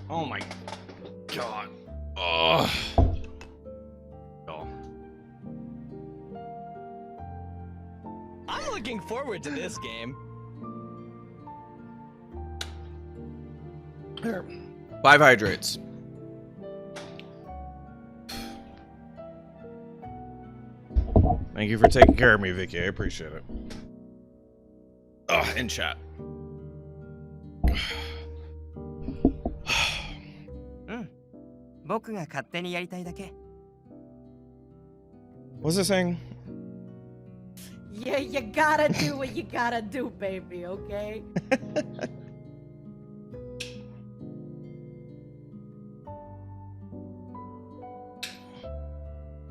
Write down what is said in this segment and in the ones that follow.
Oh my god. Ugh. Oh. I'm looking forward to this game. Here. 5 hydrates. Thank you for taking care of me, Vicky. I appreciate it. In chat. What's it saying? Yeah, you gotta do what you gotta do, baby, okay?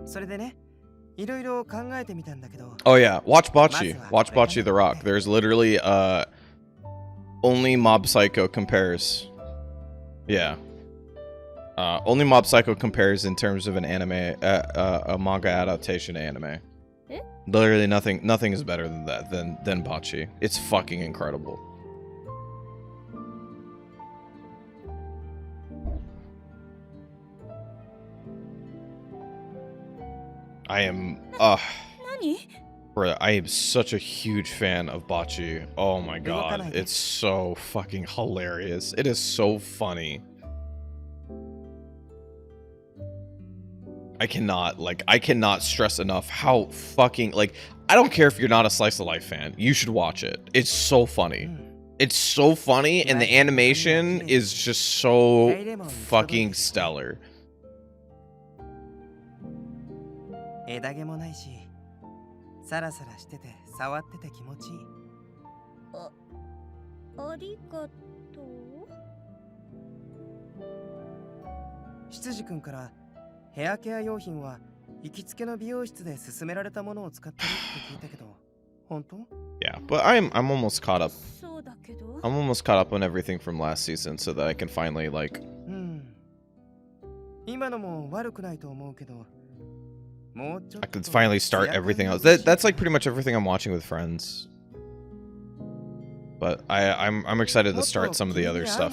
それでね、いろいろ考えてみたんだけど。 Oh yeah, watch Bocce. Watch Bocce the Rock. There's literally only Mob Psycho compares. Yeah. Only Mob Psycho compares in terms of an anime, a manga adaptation to anime. Literally nothing is better than that than Bocce. It's fucking incredible. I am bro, I am such a huge fan of Bocce. Oh my god, it's so fucking hilarious. It is so funny. I cannot stress enough how fucking, like, I don't care if you're not a Slice of Life fan. You should watch it. It's so funny. It's so funny, and the animation is just so fucking stellar. 枝毛もないし、サラサラしてて触ってて気持ちいい。ありがとう。羊くんからヘアケア用品は行きつけの美容室で勧められたものを使ってるって聞いたけど、本当？ Yeah, but I'm almost caught up. そうだけど。I'm almost caught up on everything from last season so that I can finally like. 今のも悪くないと思うけど。I could finally start everything else. That's like pretty much everything I'm watching with friends. But I'm excited to start some of the other stuff.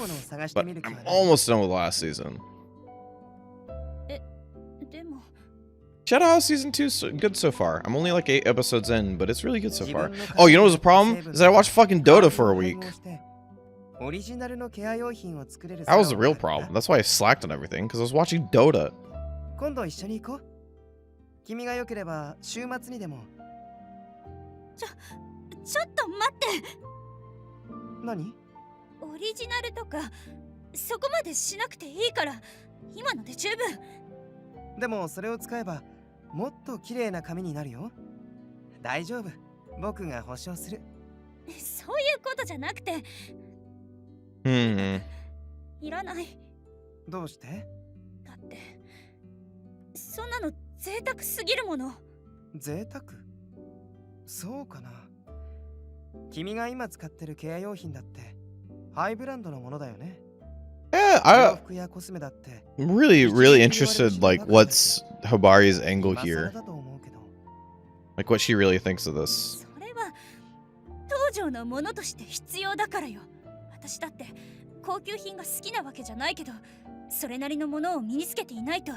But I'm almost done with last season. Shadow House season 2 is good so far. I'm only like 8 episodes in, but it's really good so far. Oh, you know what's the problem? Is that I watched fucking Dota for a week. That was the real problem. That's why I slacked on everything, because I was watching Dota. 君が良ければ週末にでも。ちょっと待って。何？オリジナルとかそこまでしなくていいから、今ので十分。でもそれを使えばもっと綺麗な髪になるよ。大丈夫。僕が保証する。そういうことじゃなくて。いらない。どうして？だってそんなの贅沢すぎるもの。贅沢？そうかな。君が今使ってるケア用品だってハイブランドのものだよね。I'm really interested, like, what's Hibari's angle here. Like, what she really thinks of this. それは当場のものとして必要だからよ。私だって高級品が好きなわけじゃないけど、それなりのものを身につけていないと。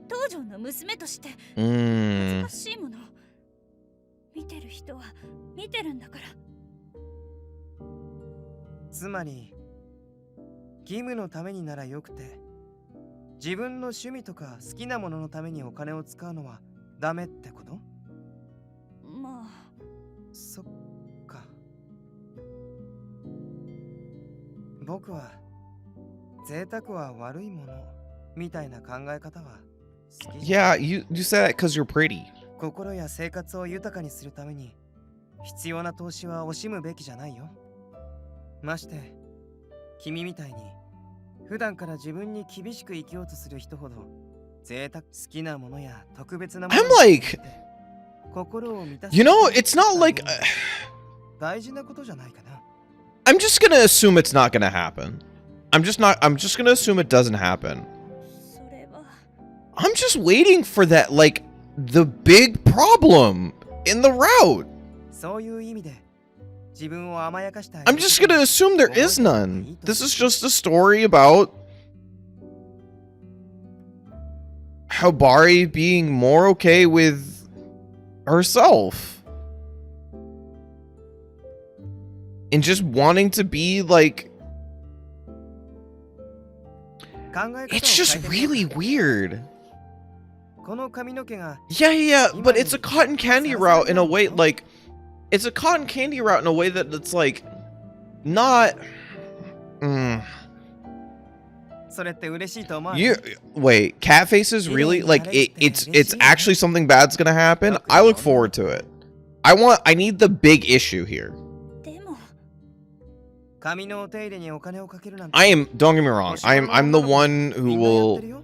当場の娘として恥ずかしいもの。見てる人は見てるんだから。つまり義務のためにならよくて、自分の趣味とか好きなもののためにお金を使うのはダメってこと？まあ。そっか。僕は贅沢は悪いものみたいな考え方は。Yeah, you say that because you're pretty. 心や生活を豊かにするために必要な投資は惜しむべきじゃないよ。まして君みたいに普段から自分に厳しく生きようとする人ほど贅沢好きなものや特別なもの I'm like, 心を満たす you know, it's not like 大事なことじゃないかな。 I'm just gonna assume it's not gonna happen. I'm just gonna assume it doesn't happen. I'm just waiting for that, like, the big problem in the route. I'm just gonna assume there is none. This is just a story about Hibari being more okay with herself. And just wanting to be like... It's just really weird. Yeah, but it's a cotton candy route in a way, like... It's a cotton candy route in a way that it's like... Not... You wait, cat faces really? Like it's actually something bad's gonna happen? I look forward to it. I need the big issue here. I am, don't get me wrong, I'm the one who will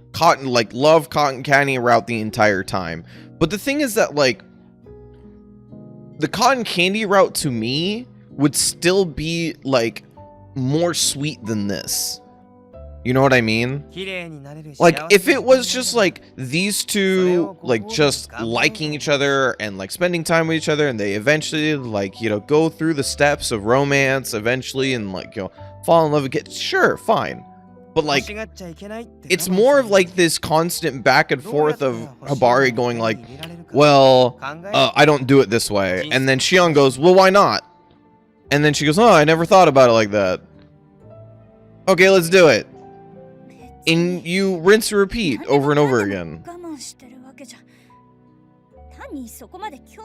love cotton candy route the entire time. But the thing is that like the cotton candy route to me would still be like more sweet than this. You know what I mean? Like, if it was just, like, these two, like, just liking each other and, like, spending time with each other, and they eventually, like, you know, go through the steps of romance eventually and, like, you know, fall in love again, sure, fine. But, like, it's more of, like, this constant back and forth of Hibari going, like, well, I don't do it this way. And then Shion goes, well, why not? And then she goes, oh, I never thought about it like that. Okay, let's do it. And you rinse and repeat over and over again.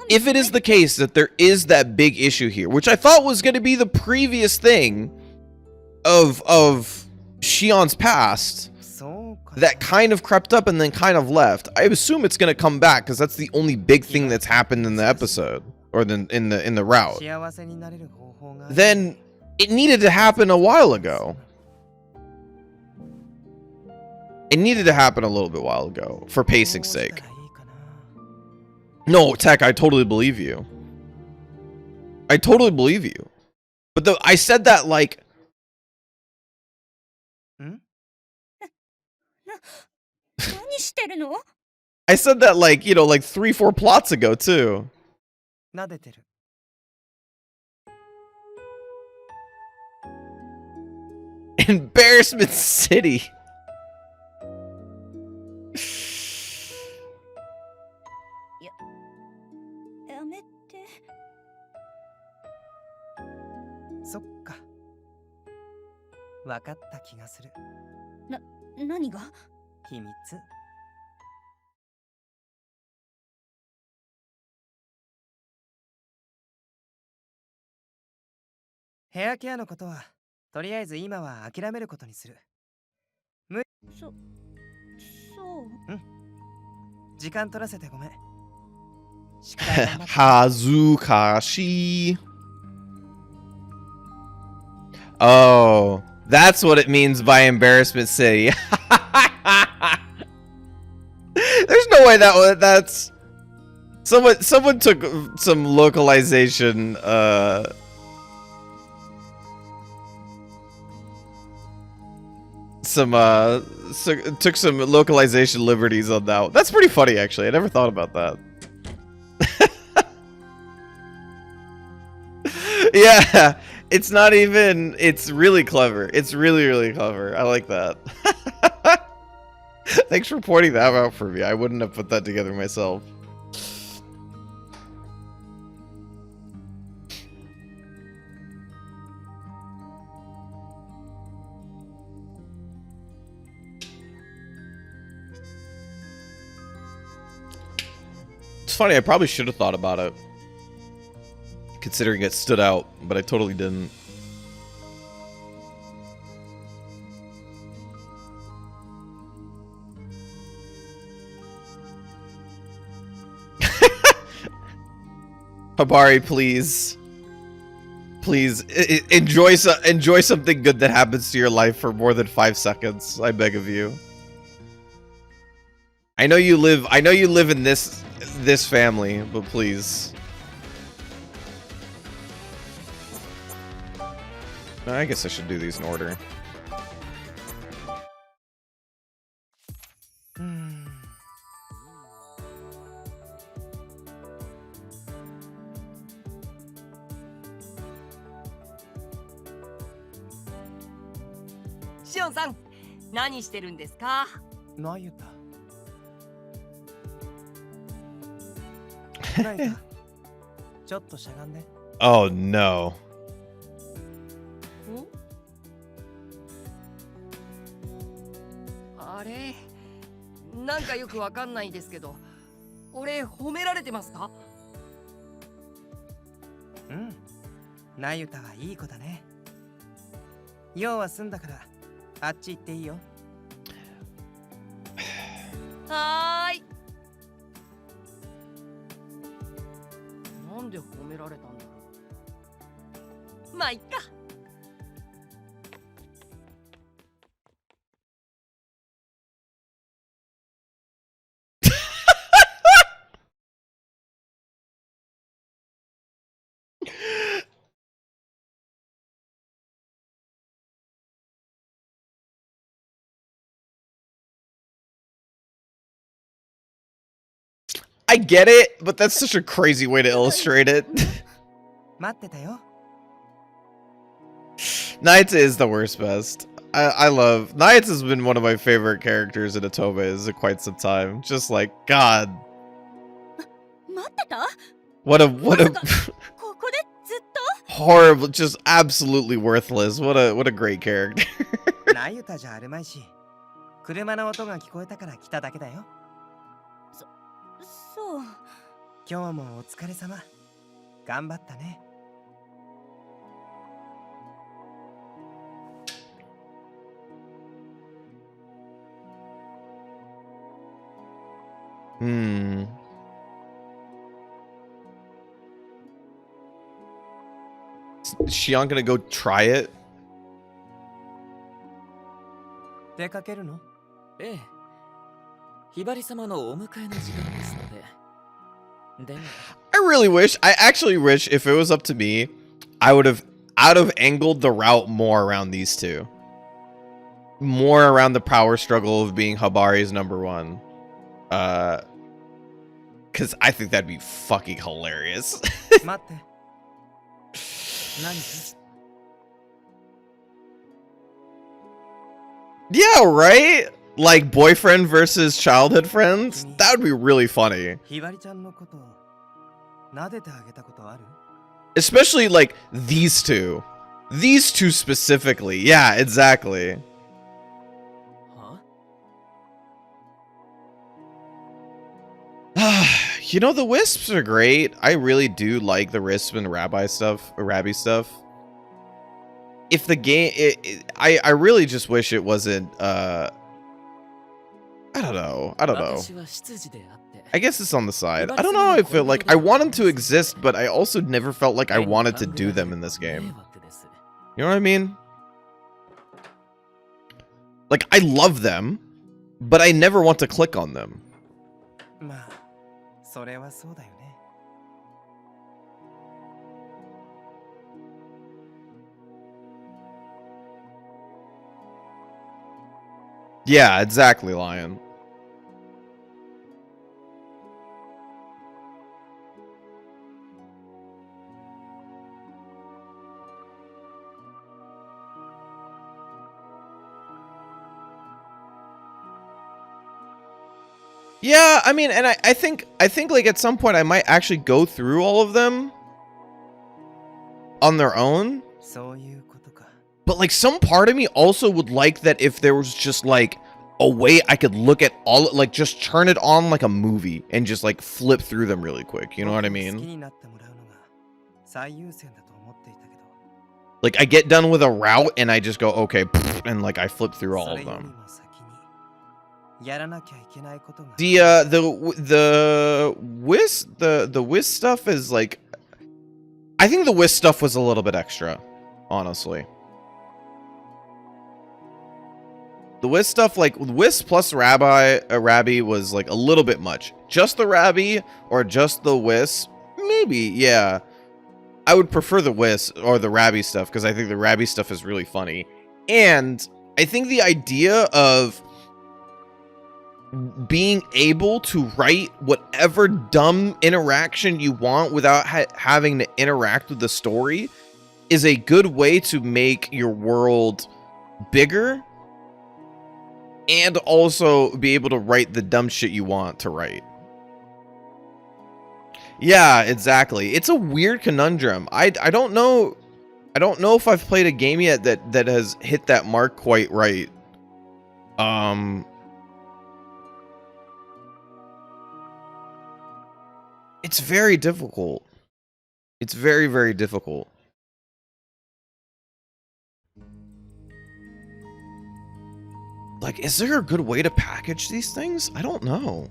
If it is the case that there is that big issue here, which I thought was going to be the previous thing of Shion's past, that kind of crept up and then kind of left, I assume it's going to come back because that's the only big thing that's happened in the episode or in the route. Then it needed to happen a while ago. It needed to happen a little bit while ago, for pacing's sake. No, Tech, I totally believe you. I totally believe you. But I said that like... I said that like, you know, like 3-4 plots ago, too. Embarrassment City. Nani ga? 秘密。ヘアケアのことはとりあえず今は諦めることにする。そう。時間取らせてごめん。Hazukashi. Oh, that's what it means by Embarrassment City. There's no way that's someone took some localization took some localization liberties on that. That's pretty funny, actually. I never thought about that. Yeah, it's not even, it's really clever. It's really, really clever. I like that. Thanks for pointing that out for me. I wouldn't have put that together myself. It's funny, I probably should have thought about it, considering it stood out, but I totally didn't. Hibari, please. Please, enjoy something good that happens to your life for more than 5 seconds. I beg of you. I know you live in this family, but please. I guess I should do these in order. Shion-san, 何してるんですか? なゆた。なゆた、ちょっとしゃがんで。Oh no. あれ、なんかよくわかんないですけど、俺褒められてますか？うん。なゆたはいい子だね。用は済んだから、あっち行っていいよ。はーい。なんで褒められたんだろう。まあいっか。I get it, but that's such a crazy way to illustrate it. 待ってたよ。Nayata is the worst best. I love Nayata has been one of my favorite characters in Otome quite some time. Just like God. 待ってた？ What a ここでずっと？ horrible, just absolutely worthless. What a great character. なゆたじゃあるまいし、車の音が聞こえたから来ただけだよ。そう。今日もお疲れ様。頑張ったね。Hmm. Is Shion gonna go try it? 出かけるの？ええ。ひばり様のお迎えの時間ですので。でも、 I really wish, I actually wish if it was up to me, I would have angled the route more around these two. More around the power struggle of being Habari's #1. Cause I think that'd be fucking hilarious. 待って。何？ Yeah, right? Like boyfriend versus childhood friends? That would be really funny. ひばりちゃんのこと撫でてあげたことある？ Especially like these two. These two specifically. Yeah, exactly. は？ You know, the Wisps are great. I really do like the Wisp and Rabbi stuff, or Rabbi stuff. If the game, I really just wish it wasn't, I don't know. I guess it's on the side. I don't know if it, like, I want them to exist, but I also never felt like I wanted to do them in this game. You know what I mean? Like, I love them, but I never want to click on them. まあ、それはそうだよね。Yeah, exactly, Lion. Yeah, I mean, and I think like at some point I might actually go through all of them on their own. そういうことか。 But like some part of me also would like that if there was just like a way I could look at all, like just turn it on like a movie and just like flip through them really quick. You know what I 好き mean? になってもらうのが最優先だと思っていたけど。 Like I get done with a route and I just go, okay, and like I flip through all そ of れより them. も先にやらなきゃいけないことが。 The Whis stuff is like, I think the Whis stuff was a little bit extra, honestly. The Whis stuff, like Whis plus Rabbi was like a little bit much. Just the Rabbi or just the Whis, maybe, yeah. I would prefer the Whis or the Rabbi stuff because I think the Rabbi stuff is really funny. And I think the idea of being able to write whatever dumb interaction you want without having to interact with the story is a good way to make your world bigger and also be able to write the dumb shit you want to write. Yeah, exactly. It's a weird conundrum. I don't know. I don't know if I've played a game yet that has hit that mark quite right. It's very difficult. It's very, very difficult. Like, is there a good way to package these things? I don't know.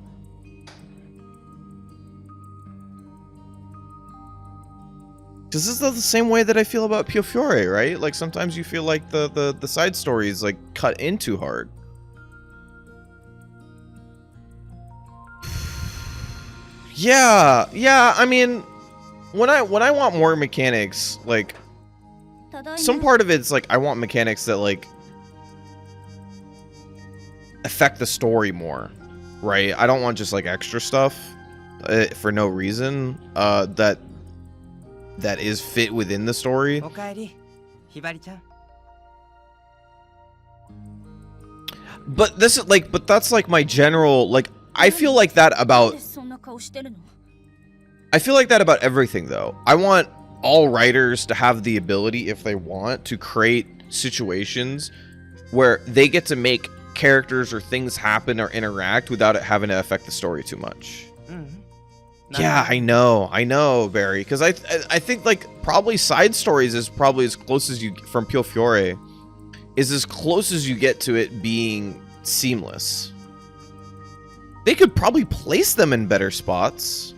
Because this is the same way that I feel about Pio Fiore, right? Like, sometimes you feel like the side stories, like, cut in too hard. Yeah, I mean, when I want more mechanics, like, some part of it's like I want mechanics that like affect the story more, right? I don't want just like extra stuff for no reason that is fit within the story. But this is like, but that's like my general, like, I feel like that about everything though. I want all writers to have the ability, if they want, to create situations where they get to make characters or things happen or interact without it having to affect the story too much. Yeah, I know, Barry, because I think like probably side stories is probably as close as you from Pio Fiore is as close as you get to it being seamless. They could probably place them in better spots.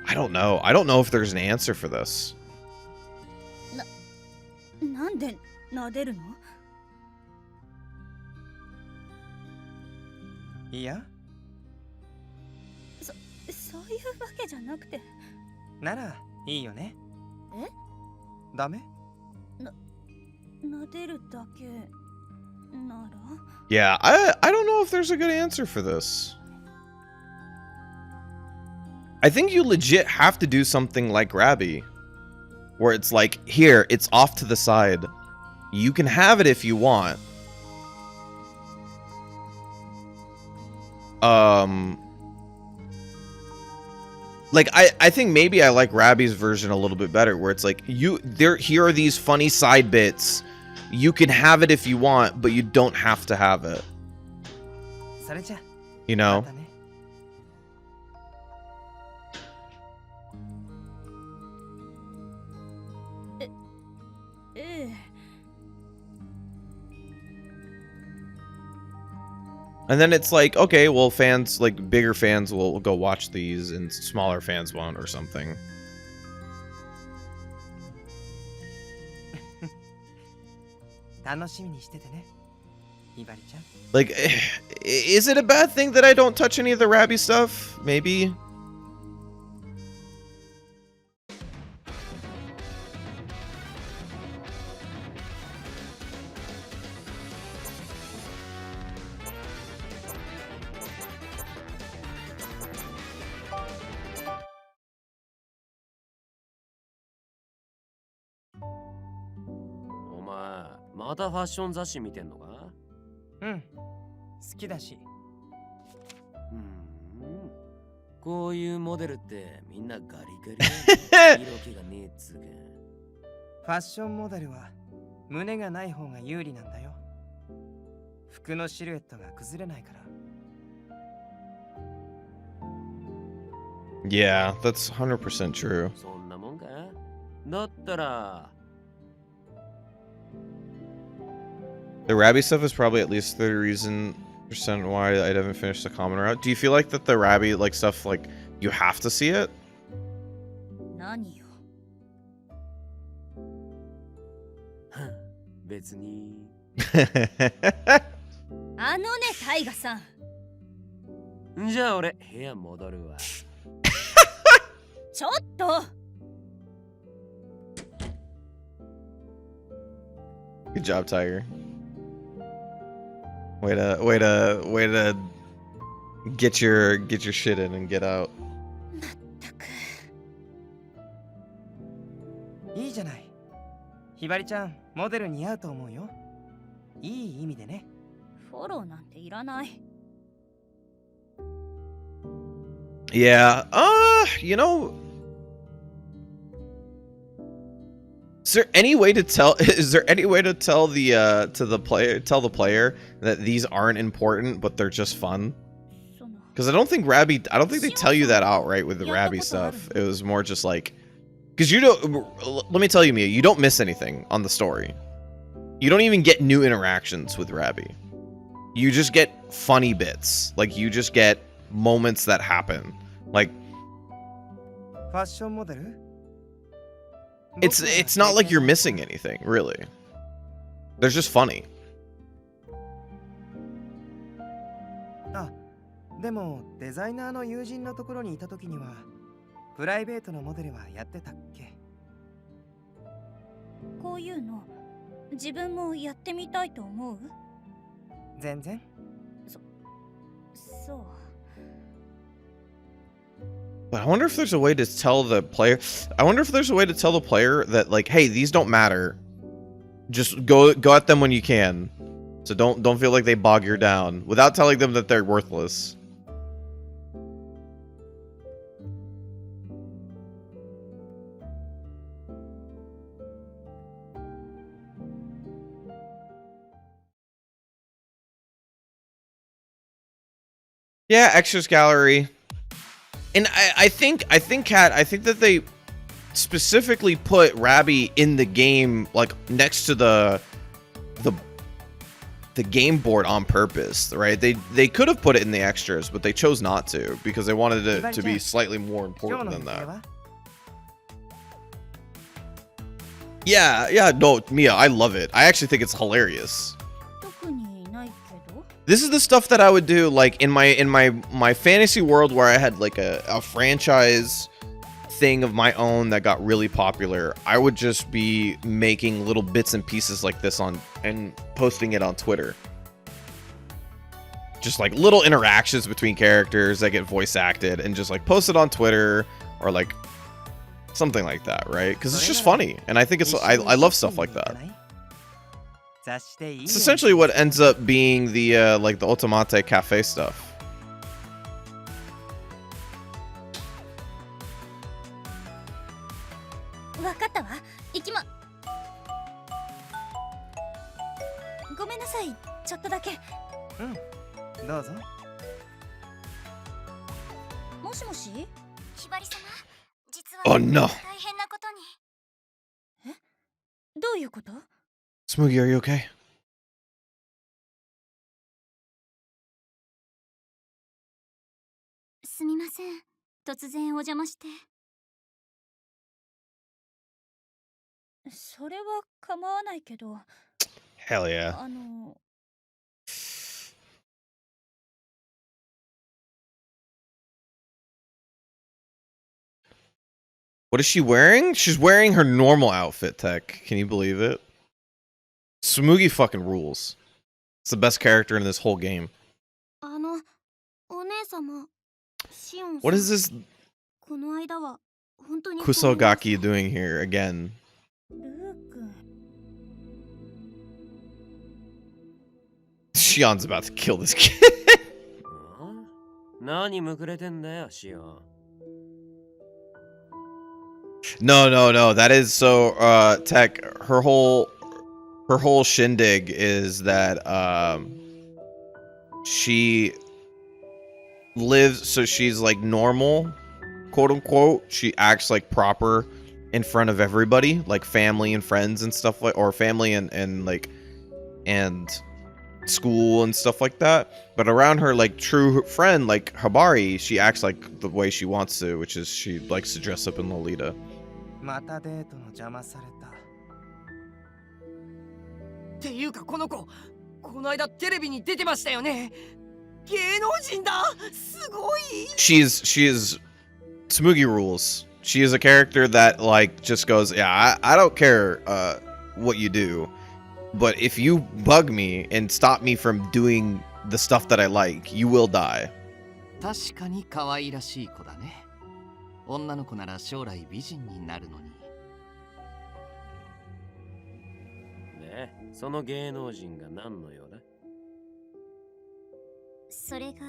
I don't know. I don't know if there's an answer for this. Yeah? そういうわけじゃなくて。ならいいよね。え？ダメ？撫でるだけなら？ Yeah, I don't know if there's a good answer for this. I think you legit have to do something like Grabby, where it's like, here, it's off to the side. You can have it if you want. Like I think maybe I like Rabby's version a little bit better, where it's like here are these funny side bits. You can have it if you want, but you don't have to have it. You know? And then it's like, okay, well, fans, like, bigger fans will go watch these, and smaller fans won't, or something. Like, is it a bad thing that I don't touch any of the Rabby stuff? Maybe. Oh, またファッション雑誌見てんのか？うん、好きだし。こういうモデルってみんなガリガリだね。色気がねえっつうか。ファッションモデルは胸がない方が有利なんだよ。服のシルエットが崩れないから。Yeah, that's 100% true. そんなもんか？だったら。 The Rabby stuff is probably at least 30% why I haven't finished the common route. Do you feel like that the Rabby like stuff, like, you have to see it? 何よ。別に。あのね、タイガさん。じゃあ俺部屋戻るわ。ちょっと。 Good job, Tiger. Way to get your shit in and get out. いいじゃない。ひばりちゃん、モデル似合うと思うよ。いい意味でね。フォローなんていらない。Yeah. You know, is there any way to tell? Is there any way to tell the player that these aren't important, but they're just fun? Because I don't think they tell you that outright with the Rabby stuff. It was more just like, because you don't. Let me tell you, Mia, you don't miss anything on the story. You don't even get new interactions with Rabby. You just get funny bits. Like, you just get moments that happen. Like, it's not like you're missing anything, really. They're just funny. でもデザイナーの友人のところにいた時にはプライベートのモデルはやってたっけ？こういうの自分もやってみたいと思う？全然。そう。 But I wonder if there's a way to tell the player. I wonder if there's a way to tell the player that, like, hey, these don't matter. Just go at them when you can. So don't feel like they bog you down without telling them that they're worthless. Yeah, extras gallery. And I think that they specifically put Rabby in the game, like next to the game board on purpose, right? They could have put it in the extras, but they chose not to because they wanted it to be slightly more important than that. Yeah, no, Mia, I love it. I actually think it's hilarious. This is the stuff that I would do, like in my fantasy world where I had like a franchise thing of my own that got really popular. I would just be making little bits and pieces like this and posting it on Twitter. Just like little interactions between characters that get voice acted and just like post it on Twitter or like something like that, right? Because it's just funny, and I think I love stuff like that. It's essentially what ends up being the like the Otomate Cafe stuff. Oh no. Smoogie, are you okay? すみません。突然お邪魔して。それは構わないけど。Hell yeah. What is she wearing? She's wearing her normal outfit, Tech. Can you believe it? Smoogie fucking rules. It's the best character in this whole game. What is this Kusogaki doing here again? Shion's about to kill this kid. No. That is so Tech, her whole shindig is that she lives, so she's like normal, quote unquote. She acts like proper in front of everybody, like family and friends and stuff, like, or family and like and school and stuff like that. But around her like true friend like Habari, she acts like the way she wants to, which is she likes to dress up in Lolita. っていうかこの子、この間テレビに出てましたよね。芸能人だ。すごい。She is Smoogie rules. She is a character that like just goes, yeah, I don't care what you do, but if you bug me and stop me from doing the stuff that I like, you will die. 確かに可愛らしい子だね。女の子なら将来美人になるのに。その芸能人が何の用だ？それが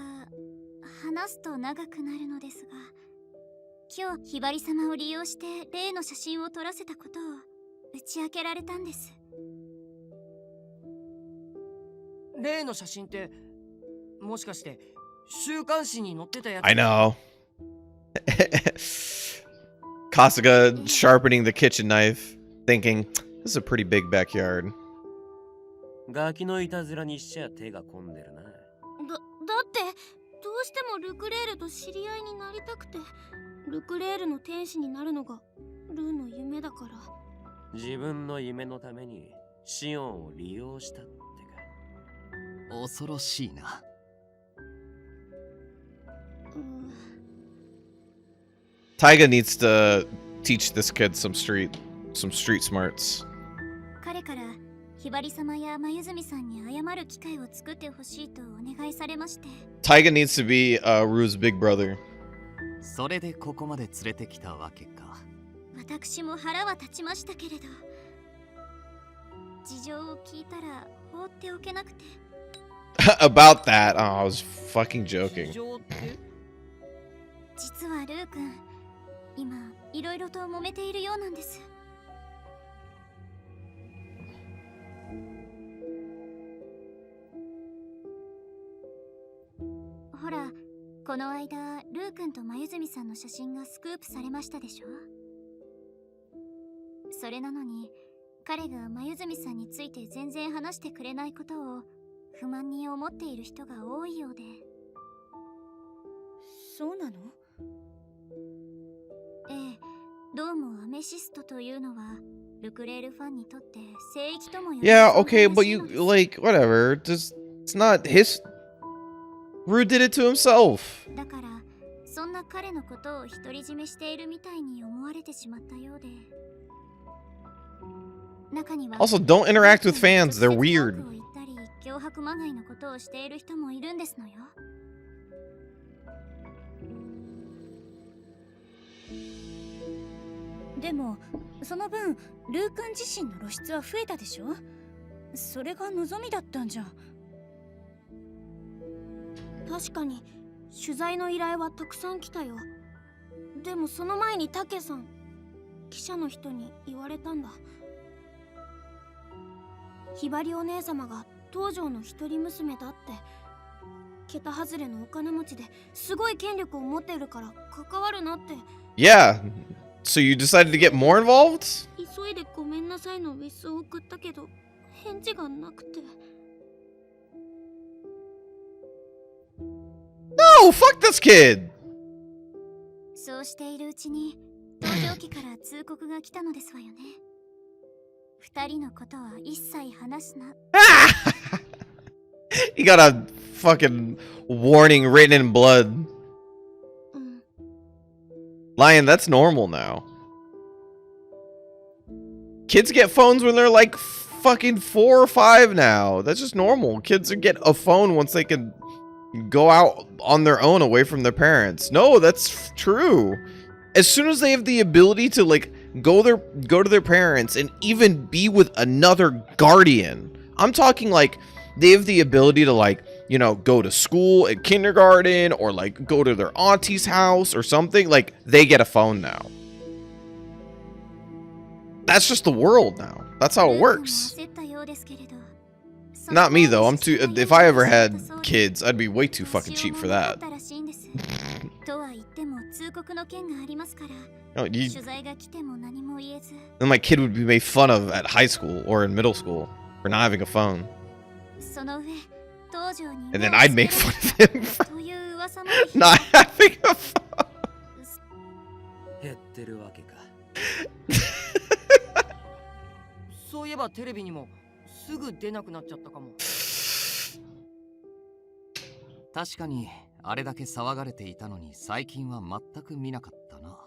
話すと長くなるのですが、今日ひばり様を利用して例の写真を撮らせたことを打ち明けられたんです。例の写真ってもしかして週刊誌に載ってたやつ？ I know. Kasuga sharpening the kitchen knife, thinking, this is a pretty big backyard. ガキのいたずらにしちゃ手が込んでるな。だってどうしてもルクレールと知り合いになりたくて、ルクレールの天使になるのがルーの夢だから。自分の夢のためにシオンを利用したってか。恐ろしいな。Taiga needs to teach this kid some street smarts. 彼からひばり様やまゆずみさんに謝る機会を作ってほしいとお願いされまして。Taiga needs to be Rue's big brother. それでここまで連れてきたわけか。私も腹は立ちましたけれど、事情を聞いたら放っておけなくて。About that, oh, I was fucking joking. 事情って？実はルー君、今いろいろと揉めているようなんです。ほら、この間ルー君とまゆずみさんの写真がスクープされましたでしょ。それなのに彼がまゆずみさんについて全然話してくれないことを不満に思っている人が多いようで。そうなの？ええ、どうもアメシストというのはルクレールファンにとって聖域とも呼ばれる。Yeah, okay, but you, like, whatever. Just, it's not his... Rue did it to himself. だから、そんな彼のことを独り占めしているみたいに思われてしまったようで。中には Also, don't interact with fans. They're weird. 言ったり、脅迫まがいのことをしている人もいるんですのよ。でもその分ルー君自身の露出は増えたでしょ。それが望みだったんじゃ。確かに取材の依頼はたくさん来たよ。でもその前にタケさん、記者の人に言われたんだ。ひばりお姉様が東条の一人娘だって。桁外れのお金持ちですごい権力を持っているから関わるなって。Yeah. So you decided to get more involved? 急いでごめんなさいのウィスを送ったけど返事がなくて。No, fuck this kid. そうしているうちに東条家から通告が来たのですわよね。二人のことは一切話すな。He got a fucking warning written in blood. Lion, that's normal now. Kids get phones when they're like fucking 4 or 5 now. That's just normal. Kids get a phone once they can go out on their own away from their parents. No, that's true. As soon as they have the ability to like go to their parents and even be with another guardian. I'm talking like they have the ability to like, you know, go to school at kindergarten or like go to their auntie's house or something. Like they get a phone now. That's just the world now. That's how it works. Not me though. I'm too. If I ever had kids, I'd be way too fucking cheap for that. No, then my kid would be made fun of at high school or in middle school for not having a phone. And then I'd make fun of him for not having a phone. 減ってるわけか。そういえばテレビにもすぐ出なくなっちゃったかも。確かにあれだけ騒がれていたのに最近は全く見なかったな。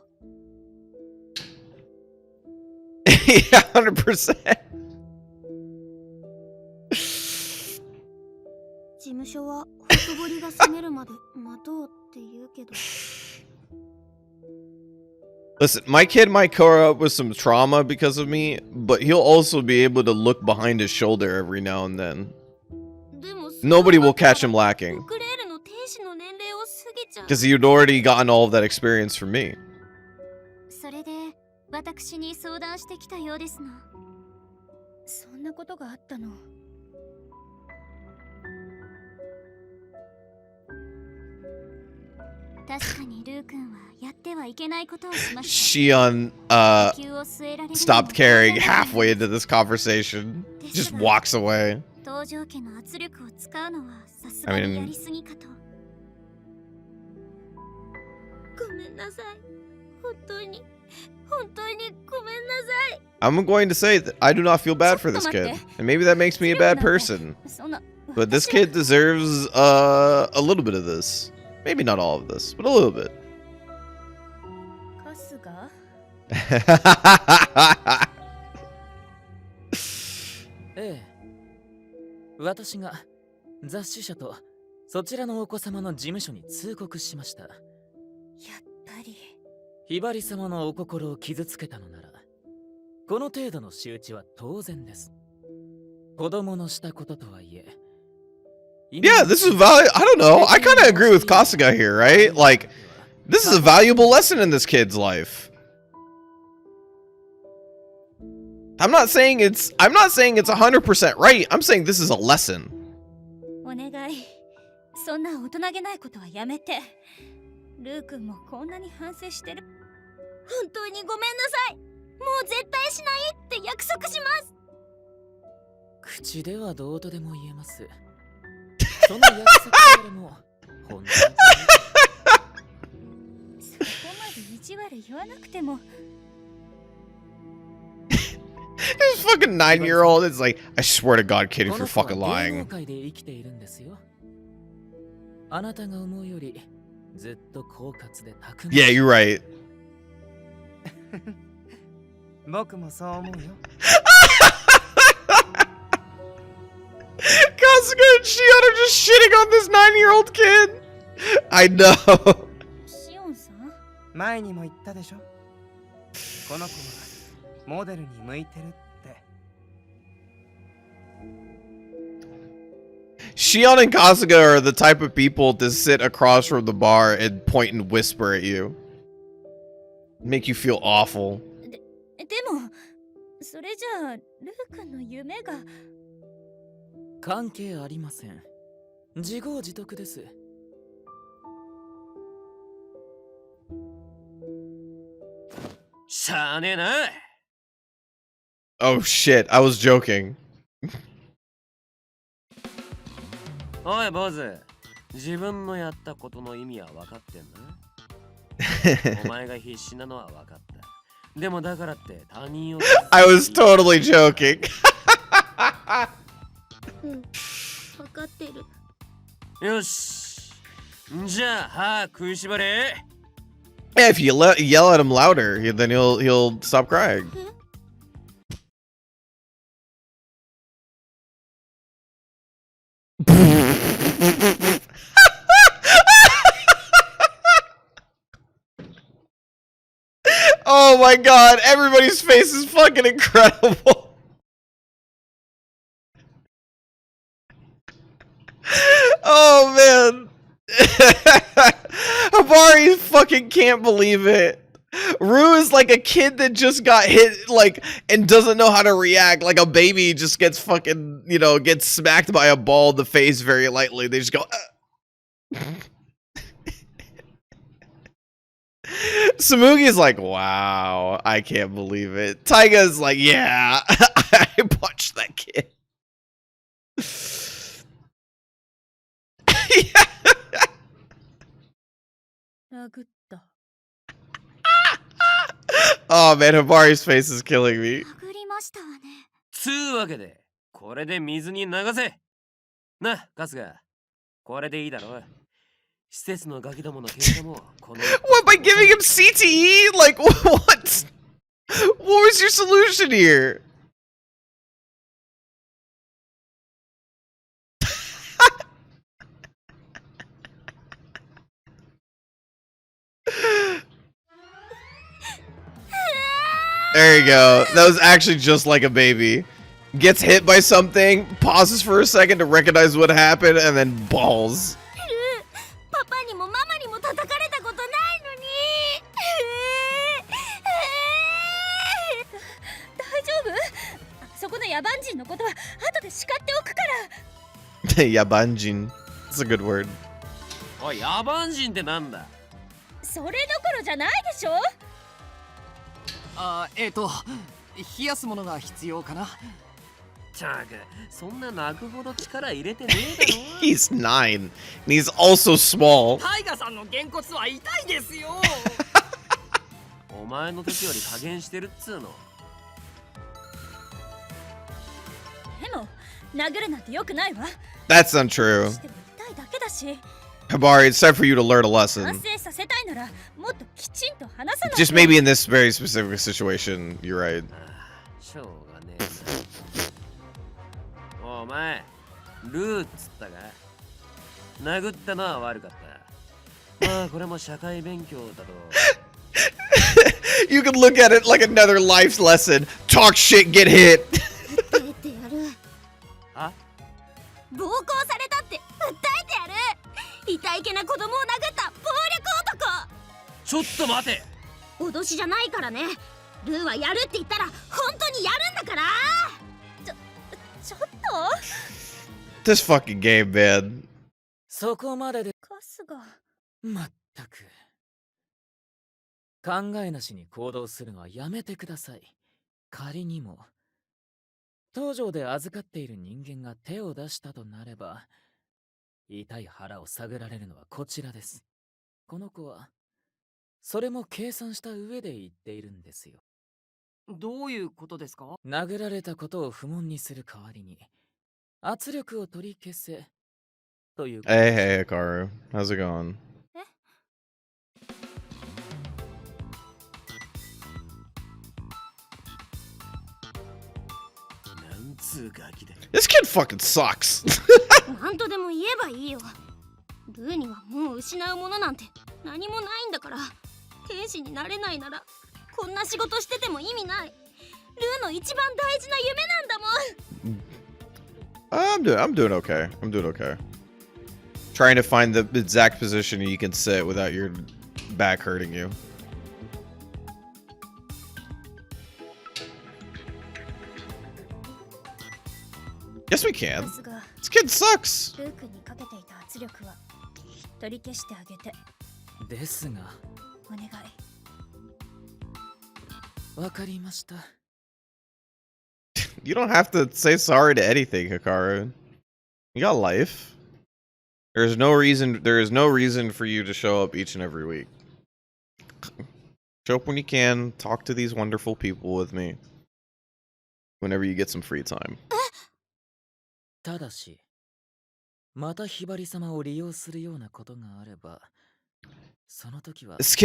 Yeah, 100%. 事務所はほとぼりが冷めるまで待とうって言うけど。Listen, my kid might grow up with some trauma because of me, but he'll also be able to look behind his shoulder every now and then. Nobody will catch him lacking. ウクレールの天使の年齢を過ぎ Because you'd already gotten all of that experience from me. それで私に相談してきたようですの。そんなことがあったの。確かにルー君はやってはいけないことをしました。Shion stopped caring halfway into this conversation. Just walks away. 東条家の圧力を使うのはさすがにやりすぎかと。ごめんなさい。本当にごめんなさい。I'm going to say that I do not feel bad for this kid. And maybe that makes me a bad person. But this kid deserves a little bit of this. Maybe not all of this, but a little bit. 春日？ええ。私が雑誌社とそちらのお子様の事務所に通告しました。やっぱり。ひばり様のお心を傷つけたのなら、この程度の仕打ちは当然です。子供のしたこととはいえ。Yeah, this is valid. I don't know. I kind of agree with Kasuga here, right? Like, this is a valuable lesson in this kid's life. I'm not saying it's 100% right. I'm saying this is a lesson. お願い。そんな大人げないことはやめて。ルー君もこんなに反省してる。本当にごめんなさい。もう絶対しないって約束します。口ではどうとでも言えます。その約束よりも本当にそこまで意地悪言わなくても。This fucking 9-year-old is like, I swear to God, kid, if you're fucking lying. あなたが思うよりずっと狡猾で巧み。 Yeah, you're right. 僕もそう思うよ。Kasuga and Shion are just shitting on this 9-year-old kid. I know. シオンさん？前にも言ったでしょ。この子はモデルに向いてるって。Shion and Kasuga are the type of people to sit across from the bar and point and whisper at you. Make you feel awful. でも、それじゃあルー君の夢が。関係ありません。自業自得です。しゃあねえな。Oh shit, I was joking. おい坊主、自分のやったことの意味は分かってんな。お前が必死なのは分かった。でもだからって他人を。I was totally joking. うん、分かってる。よし。じゃあ、歯食いしばれ。Yeah, if you yell at him louder, then he'll stop crying. Oh my god, everybody's face is fucking incredible. Oh man. Habari fucking can't believe it. Rue is like a kid that just got hit, like, and doesn't know how to react. Like a baby just gets fucking, you know, gets smacked by a ball in the face very lightly. They just go, Samugi's like, wow, I can't believe it. Taiga's like, yeah, I punched that kid. Yeah. Oh man, Habari's face is killing me. つうわけで、これで水に流せ。な、春日、これでいいだろう。施設のガキどもの喧嘩もこの。What, by giving him CTE? Like, what? What was your solution here? There you go. That was actually just like a baby. Gets hit by something, pauses for a second to recognize what happened, and then balls. パパにもママにも叩野蛮人のことは後で叱っておくから。Yabanjin. That's a good word. おい、野蛮人ってなんだ。それどころじゃないでしょ。冷やすものが必要かな。ったく、そんな泣くほど力入れてねえだろ。He's 9. And he's also small. タイガさんのげんこつは痛いですよ。お前の時より加減してるっつうの。でも殴るなんてよくないわ。 That's untrue. しても痛いだけだし。 Habari, it's time for you to learn a 反 lesson. 省させたいならもっときちんと話さないと。 Just maybe in this very specific situation, you're right. しょうがねえな。お前、ルーっつったか。殴ったのは悪かった。まあこれも社会勉強だと。You could look at it like another life lesson. Talk shit, get hit. 訴えてやる。あ？暴行されたって訴えてやる。痛いけな子供を殴った暴力男。ちょっと待て。脅しじゃないからね。ルーはやるって言ったら本当にやるんだから。ちょっと This fucking game, man. そこまでで。カスが。まったく。考えなしに行動するのはやめてください。仮にも東条で預かっている人間が手を出したとなれば、痛い腹を探られるのはこちらです。この子はそれも計算した上で言っているんですよ。どういうことですか？殴られたことを不問にする代わりに圧力を取り消せということ Hey, hey, Hikaru. How's it going? This kid fucking sucks. 何とでも言えばいいよ。ルーにはもう失うものなんて何もないんだから。天使になれないならこんな仕事してても意味ない。ルーの一番大事な夢なんだもん。I'm doing okay. I'm doing okay. Trying to find the exact position you can sit without your back hurting you. Yes, we can. This kid sucks. ルー君にかけていた圧力は取り消してあげて。ですが、お願い。わかりました。You don't have to say sorry to anything, Hikaru. You got life. There is no reason for you to show up each and every week. Show up when you can. Talk to these wonderful people with me. Whenever you get some free time. ただし、またひばり様を利用するようなことがあれば、その時は This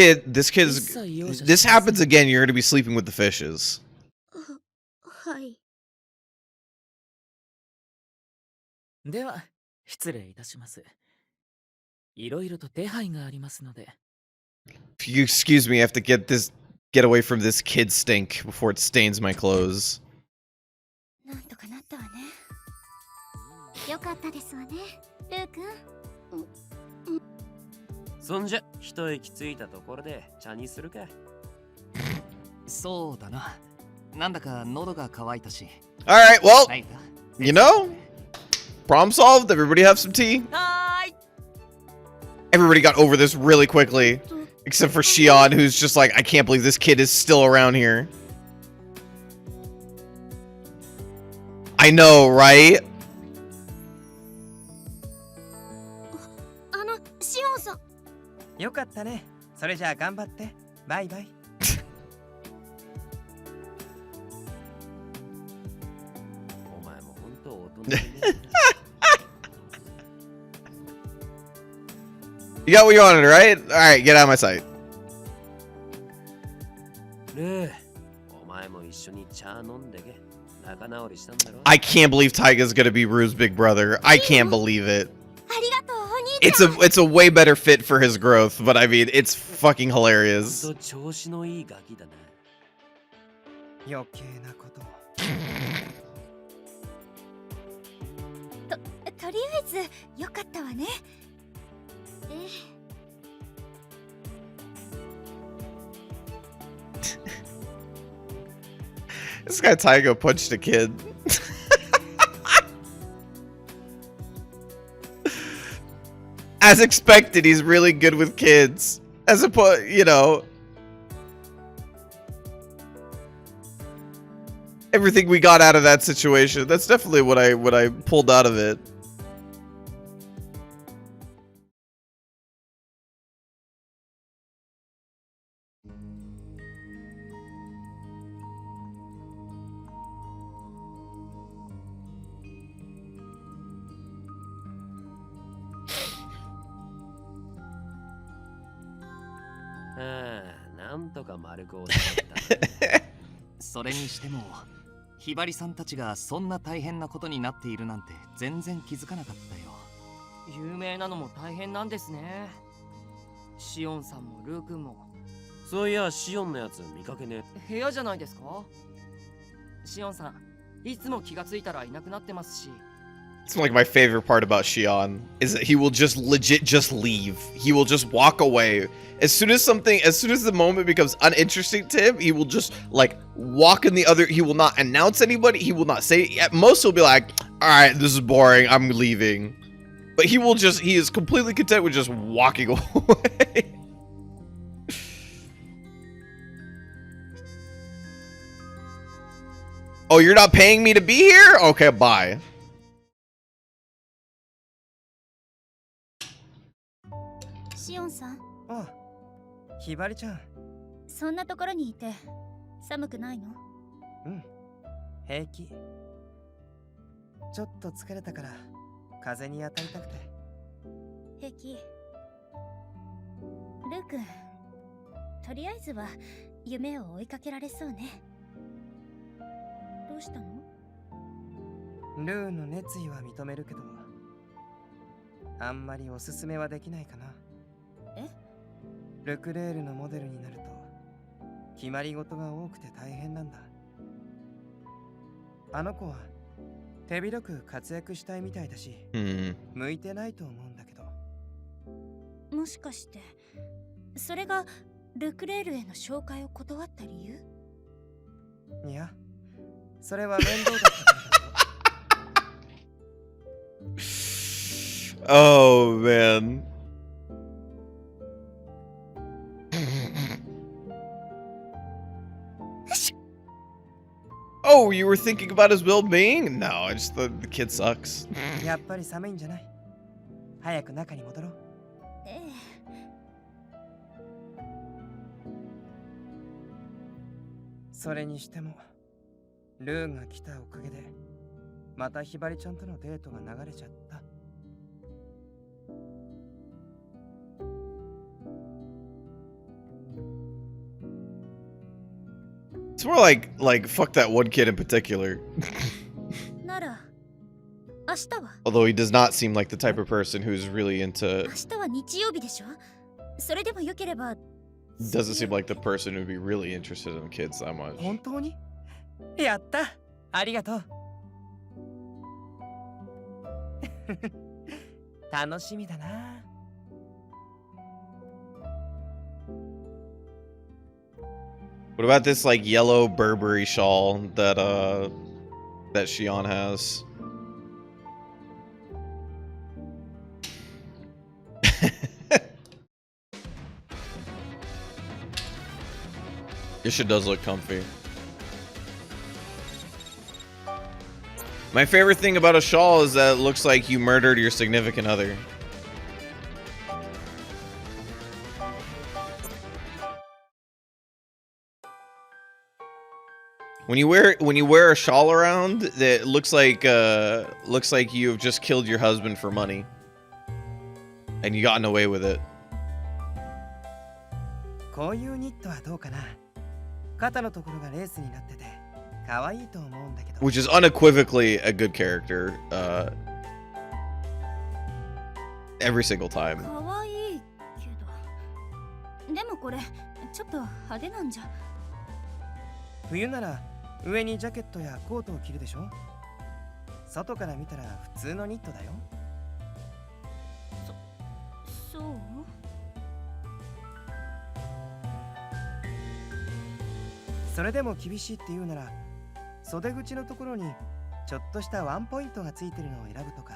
happens again, you're going to be sleeping with the fishes. はい。では、失礼いたします。いろいろと手配がありますので。If you excuse me, I have to get away from this kid stink before it stains my clothes. なんとかなったわね。よかったですわね、ルー君。そんじゃ、一息ついたところで茶にするか。そうだな。なんだか喉が渇いたし。Alright, well, you know, problem solved. Everybody have some tea. Everybody got over this really quickly. Except for Shion, who's just like, I can't believe this kid is still around here. I know, right? シオンさん。よかったね。それじゃあ頑張って。バイバイ。お前も本当大人だね。You got what you wanted, right? Alright, get out of my sight. ルー、お前も一緒に茶飲んでけ。仲直りしたんだろ。 I can't believe Taiga's gonna be Rue's big brother. I can't believe it. ありがとう、お兄ちゃん。It's a way better fit for his growth, but I mean, it's fucking hilarious. 調子のいいガキだな。余計なことを。とりあえずよかったわね。This guy Taiga punched a kid. as expected, he's really good with kids. As opposed, you know, everything we got out of that situation. That's definitely what I pulled out of it. Ah, それにしても、ひばりさんたちがそんな大変なことになっているなんて全然気づかなかったよ。有名なのも大変なんですね。シオンさんもルー君も。そういや、シオンのやつ見かけね部屋じゃないですか。シオンさん、いつも気がついたらいなくなってますし。It's like my favorite part about Shion is that he will just legit just leave. He will just walk away. As soon as the moment becomes uninteresting to him, he will just like walk in the other. He will not announce anybody. He will not say. At most, he'll be like, "All right, this is boring. I'm leaving." But he is completely content with just walking away. Oh, you're not paying me to be here? Okay, bye. シオンさん、ああ、ひばりちゃん。そんなところにいて寒くないの？うん、平気。ちょっと疲れたから風に当たりたくて。平気。ルー君、とりあえずは夢を追いかけられそうね。どうしたの？ルーの熱意は認めるけど、あんまりおすすめはできないかな。え？ルクレールのモデルになると決まり事が多くて大変なんだ。あの子は手広く活躍したいみたいだし、向いてないと思うんだけど。もしかしてそれがルクレールへの紹介を断った理由？いや、それは面倒だったからだ。Oh man. Oh, you were thinking about his well-being? No, I just thought the kid sucks. やっぱり寒いんじゃない？早く中に戻ろう。ええ。それにしても、ルーが来たおかげで、またひばりちゃんとのデートが流れちゃった。It's more like fuck that one kid in particular. なら明日は？ Although he does not seem like the type of person who's really into. 明日は日曜日でしょ？それでもよければ。Doesn't seem like the person who'd be really interested in kids that much. 本当に？やった！ありがとう。楽しみだな。What about this like yellow Burberry shawl that Shion has? This shit does look comfy. My favorite thing about a shawl is that it looks like you murdered your significant other. When you wear a shawl around, it looks like you've just killed your husband for money, and you gotten away with it. こういうニットはどうかな。肩のところがレースになってて可愛いと思うんだけど。Which is unequivocally a good character. Every single time. 可愛いけど。でもこれちょっと派手なんじゃ。冬なら上にジャケットやコートを着るでしょ。外から見たら普通のニットだよ。そう？それでも厳しいって言うなら、袖口のところにちょっとしたワンポイントがついてるのを選ぶとか。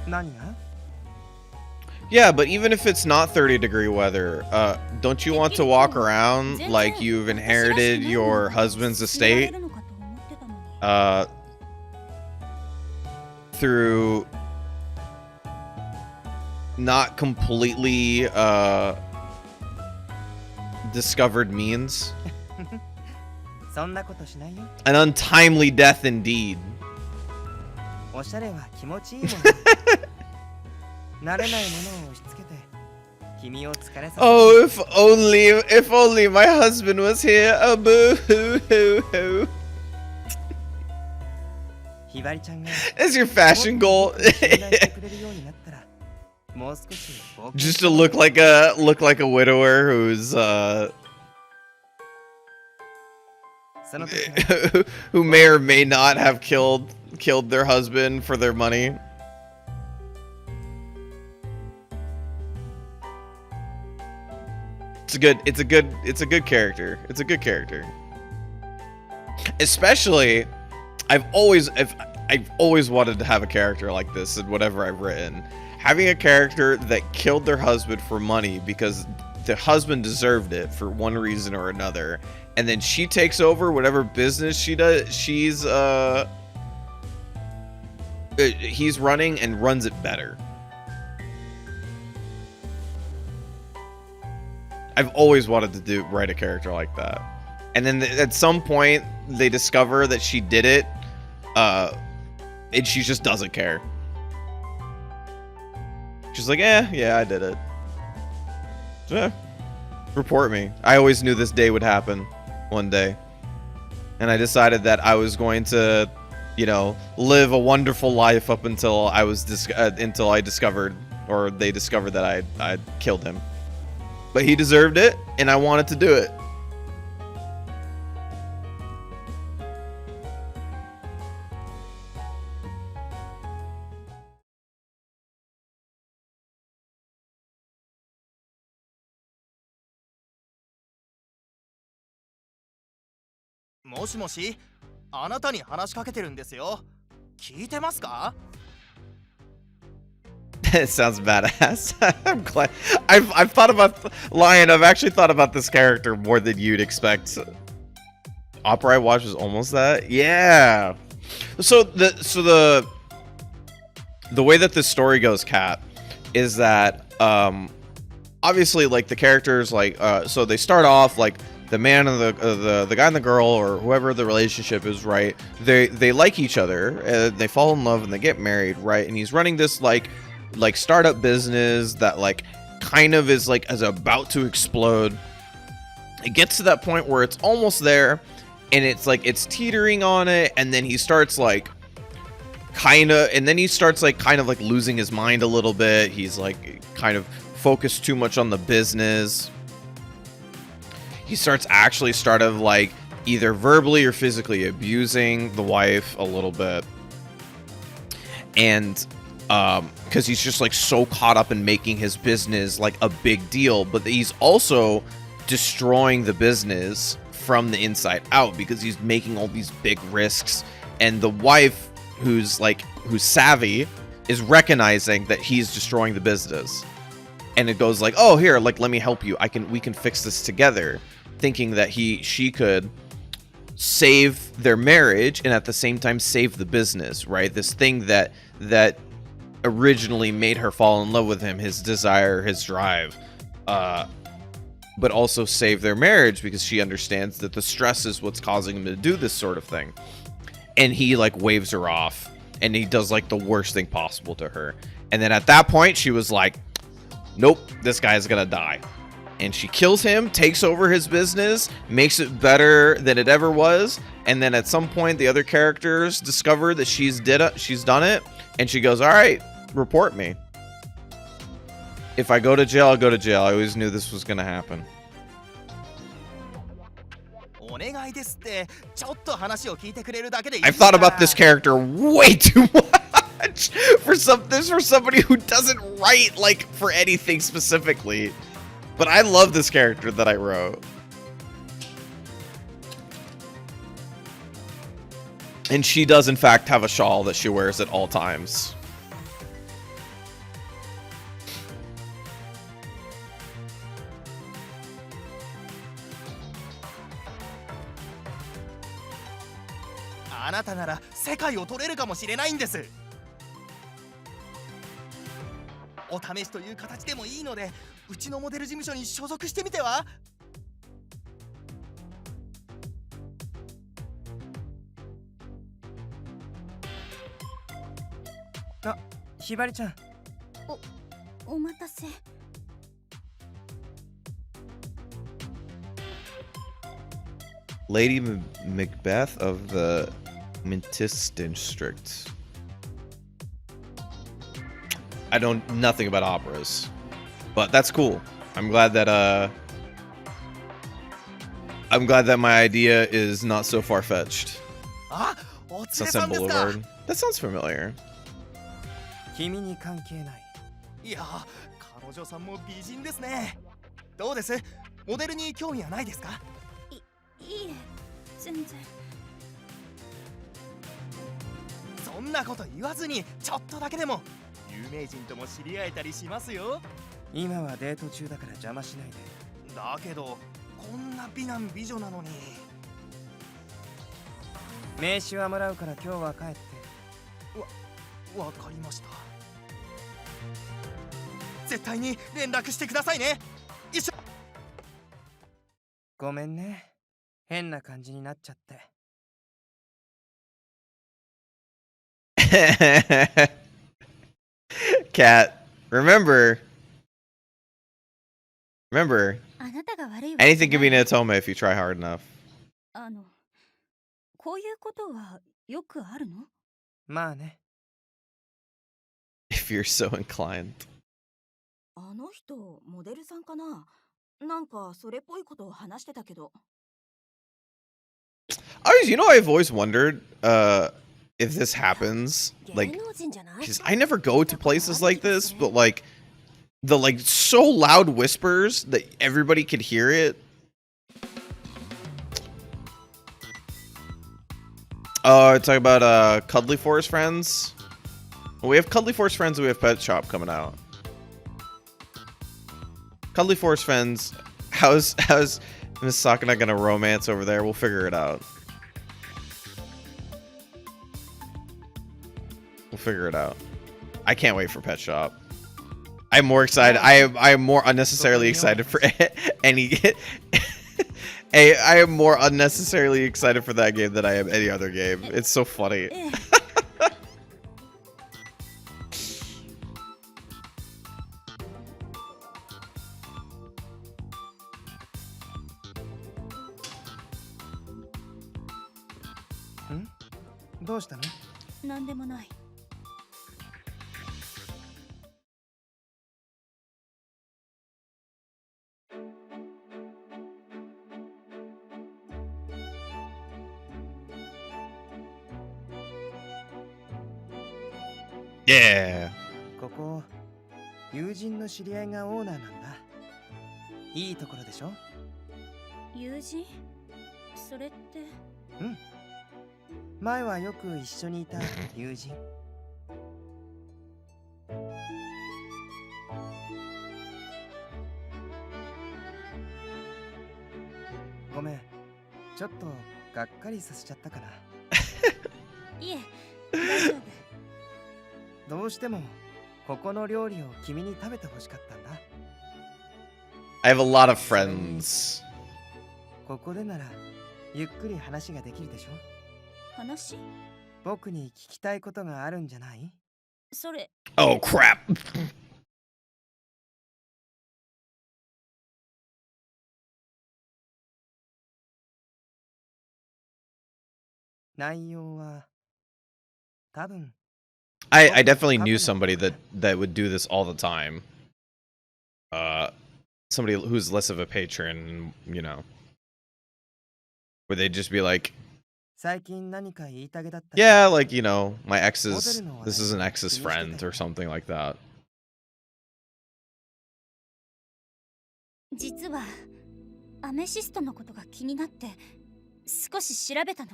何が Yeah, but even if it's not 30-degree weather, don't you want to walk around like you've inherited your husband's estate? Through not completely discovered means. そんなことしないよ。 An untimely death indeed. おしゃれは気持ちいいもの。慣れないものを押し付けて君を疲れさせ Oh, if only my husband was here. Oh, boo hoo hoo hoo. ひばりちゃんが Is your fashion goal 信頼してくれるようになったらもう少し冒険 just to look like a widower who's その時は who may or may not have killed their husband for their money? It's a good character. It's a good character. Especially, I've always wanted to have a character like this in whatever I've written. Having a character that killed their husband for money because the husband deserved it for one reason or another, and then she takes over whatever business he's running and runs it better. I've always wanted to write a character like that. And then at some point they discover that she did it, and she just doesn't care. She's like, yeah, I did it. Report me. I always knew this day would happen one day. And I decided that I was going to, live a wonderful life up until until I discovered, or they discovered that I killed him. But he deserved it, and I wanted to do it. Moshi, あなたに話しかけてるんですよ。聞いてますか? It sounds badass. I'm glad. I've thought about Lion. I've actually thought about this character more than you'd expect. Opera I watched was almost that. Yeah. So the way that this story goes, Kat, is that obviously like the characters so they start off like the man and the guy and the girl, or whoever the relationship is, right? They like each other, they fall in love, and they get married, right? And he's running this like startup business that like kind of is about to explode. It gets to that point where it's almost there, and it's teetering on it, and then he starts kind of losing his mind a little bit. He's kind of focused too much on the business. He starts either verbally or physically abusing the wife a little bit, and because he's just so caught up in making his business a big deal, but he's also destroying the business from the inside out because he's making all these big risks, and the wife, who's savvy, is recognizing that he's destroying the business, and it goes oh, here, let me help you, we can fix this together, thinking that she could save their marriage and at the same time save the business, right? This thing that originally made her fall in love with him, his desire, his drive, but also save their marriage because she understands that the stress is what's causing him to do this sort of thing. And he waves her off, and he does the worst thing possible to her. And then at that point she was like, nope, this guy's gonna die. And she kills him, takes over his business, makes it better than it ever was. And then at some point, the other characters discover that she's done it, and she goes, "All right, report me. If I go to jail, I'll go to jail. I always knew this was gonna happen." I've thought about this character way too much for somebody who doesn't write for anything specifically. But I love this character that I wrote. And she does in fact have a shawl that she wears at all times. あなたなら世界を取れるかもしれないんです。お試しという形でもいいので、うちのモデル事務所に所属してみては？あ、ひばりちゃん。お待たせ。Lady Macbeth of the Mintis District. I know nothing about operas, but that's cool. I'm glad that my idea is not so far-fetched. あ、お連れ Sunset さんですか。 Boulevard. That sounds familiar. 君に関係ない。いや、彼女さんも美人ですね。どうです？モデルに興味はないですか？いいえ、全然。そんなこと言わずに、ちょっとだけでも有名人とも知り合えたりしますよ。今はデート中だから邪魔しないで。だけど、こんな美男美女なのに。名刺はもらうから今日は帰って。わかりました。絶対に連絡してくださいね。一緒。ごめんね。変な感じになっちゃって。Cat, remember, あなたが悪いわけ anything じ can ゃ be ない an atome if you try hard enough. こういうことはよくあるの？まあね。If you're so inclined. あの人、モデルさんかな？なんかそれっぽいことを話してたけど。I've always wondered if this happens, like, 芸能人じゃない？ because I never go to places like this, but like the like so loud whispers that everybody could hear it. Talking about Cuddly Forest Friends. Well, we have Cuddly Forest Friends and we have Pet Shop coming out. Cuddly Forest Friends, how's Miss Sakana gonna romance over there? We'll figure it out. We'll figure it out. I can't wait for Pet Shop. I'm more excited. I am more unnecessarily excited for any. I am more unnecessarily excited for that game than I am any other game. It's so funny. Hmm? どうしたの？なんでもない。Yeah. ここ、友人の知り合いがオーナーなんだ。いいところでしょ？友人？それって。うん。前はよく一緒にいた友人。ごめん、ちょっとがっかりさせちゃったかな。いえ、大丈夫。どうしてもここの料理を君に食べてほしかったんだ。I have a lot of friends. ここでならゆっくり話ができるでしょ？話？僕に聞きたいことがあるんじゃない？それ。Oh crap. 内容は多分 I definitely knew somebody that would do this all the time. Somebody who's less of a patron, you know, where they'd just be like, 最近何か言いたげだった？ yeah, like, you know, my ex's, this is an ex's friend or something like that. 実はアメシストのことが気になって少し調べたの。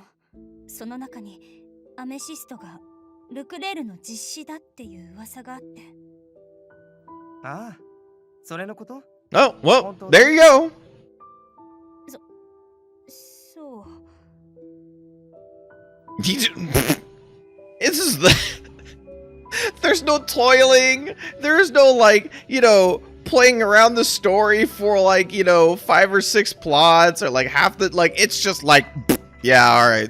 その中にアメシストがルクレールの実子だっていう噂があって。ああ、それのこと？ Oh, well, there you go. そう。It's just the there's no toiling. There's no like, you know, playing around the story for like, you know, 5 or 6 plots or like half the like. It's just like, yeah, all right.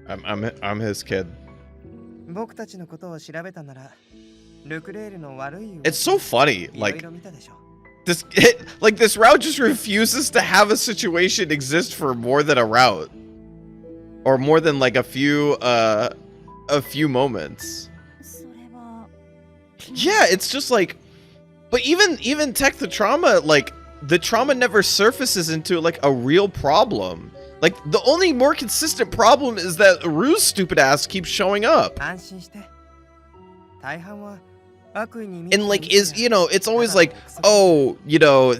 I'm his kid. It's so funny, like this route just refuses to have a situation exist for more than a route, or more than like a few moments. Yeah, it's just like, but even Tech the Trauma, like the trauma never surfaces into like a real problem. Like the only more consistent problem is that Rue's stupid ass keeps showing up. And like is, you know, it's always like, oh, you know,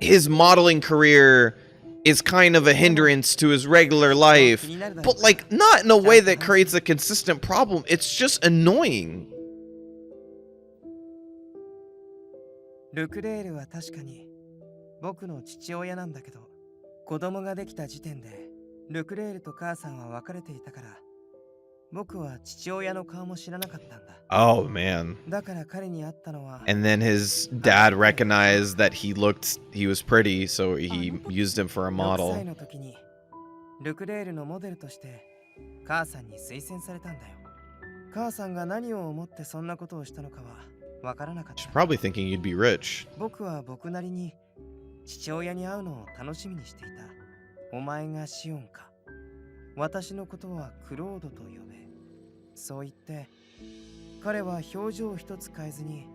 his modeling career is kind of a hindrance to his regular life, but like not in a way that creates a consistent problem. It's just annoying. ルクレールは確かに僕の父親なんだけど、子供ができた時点でルクレールと母さんは別れていたから、僕は父親の顔も知らなかったんだ。Oh man. だから彼に会ったのは。And then his dad recognized that he was pretty, so he used him for a model. 6歳の時にルクレールのモデルとして母さんに推薦されたんだよ。母さんが何を思ってそんなことをしたのかはわからなかった。She's probably thinking you'd be rich. 僕は僕なりに父親に会うのを楽しみにしていた。お前がシオンか。私のことはクロードと呼べ。そう言って彼は表情一つ変えずに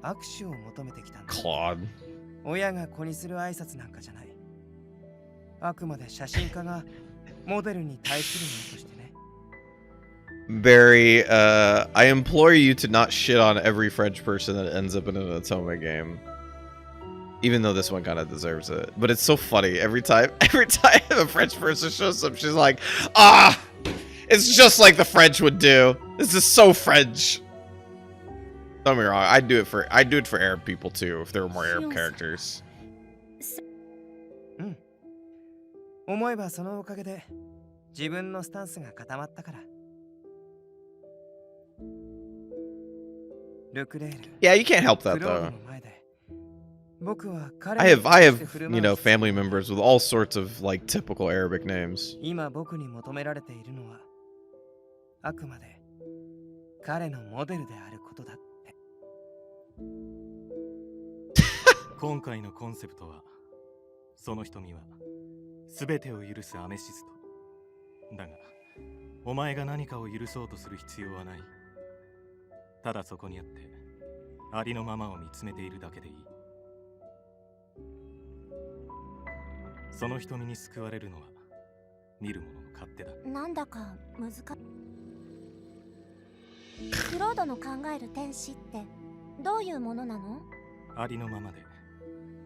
握手を求めてきたんだ。Claude. 親が子にする挨拶なんかじゃない。あくまで写真家がモデルに対するものとしてね。Barry, I implore you to not shit on every French person that ends up in an Otome game. Even though this one kind of deserves it. But it's so funny. Every time a French person shows up, she's like, ah! It's just like the French would do. This is so French. Don't get me wrong. I'd do it for Arab people too, if there were more Arab characters. 思えばそのおかげで自分のスタンスが固まったから。ルクレール。Yeah, you can't help that though. I have, you know, family members with all sorts of like typical Arabic names. 今僕に求められているのはあくまで彼のモデルであることだって。今回のコンセプトは、その瞳は全てを許すアメシスト。だが、お前が何かを許そうとする必要はない。ただそこにあって、ありのままを見つめているだけでいい。その瞳に救われるのは見る者の勝手だ。なんだか難しい。クロードの考える天使ってどういうものなの？ありのままで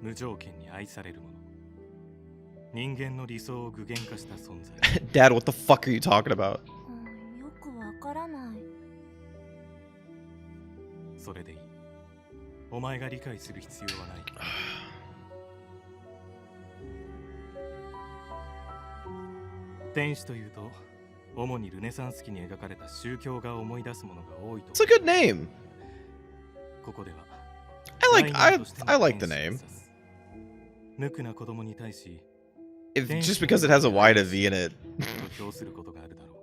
無条件に愛されるもの。人間の理想を具現化した存在。Dad, what the fuck are you talking about? よくわからない。それでいい。お前が理解する必要はない。天使というと、主にルネサンス期に描かれた宗教が思い出すものが多いと。It's a good name. ここでは I like the name. 無垢な子供に対し、just because it has a Y to V in it. 表することがあるだろ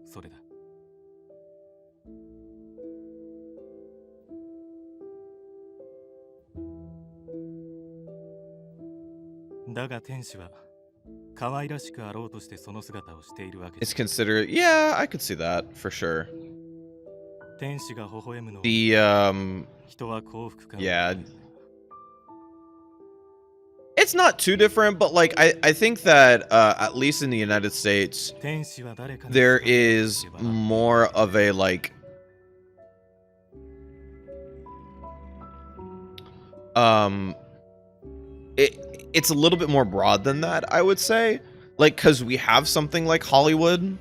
う。それだ。だが天使は可愛らしくあろうとしてその姿をしているわけ。It's considered, yeah, I could see that for sure. 天使が微笑むのは、人は幸福感。Yeah. It's not too different, but like I think that at least in the United States, there is more of a like it's a little bit more broad than that, I would say. Like, because we have something like Hollywood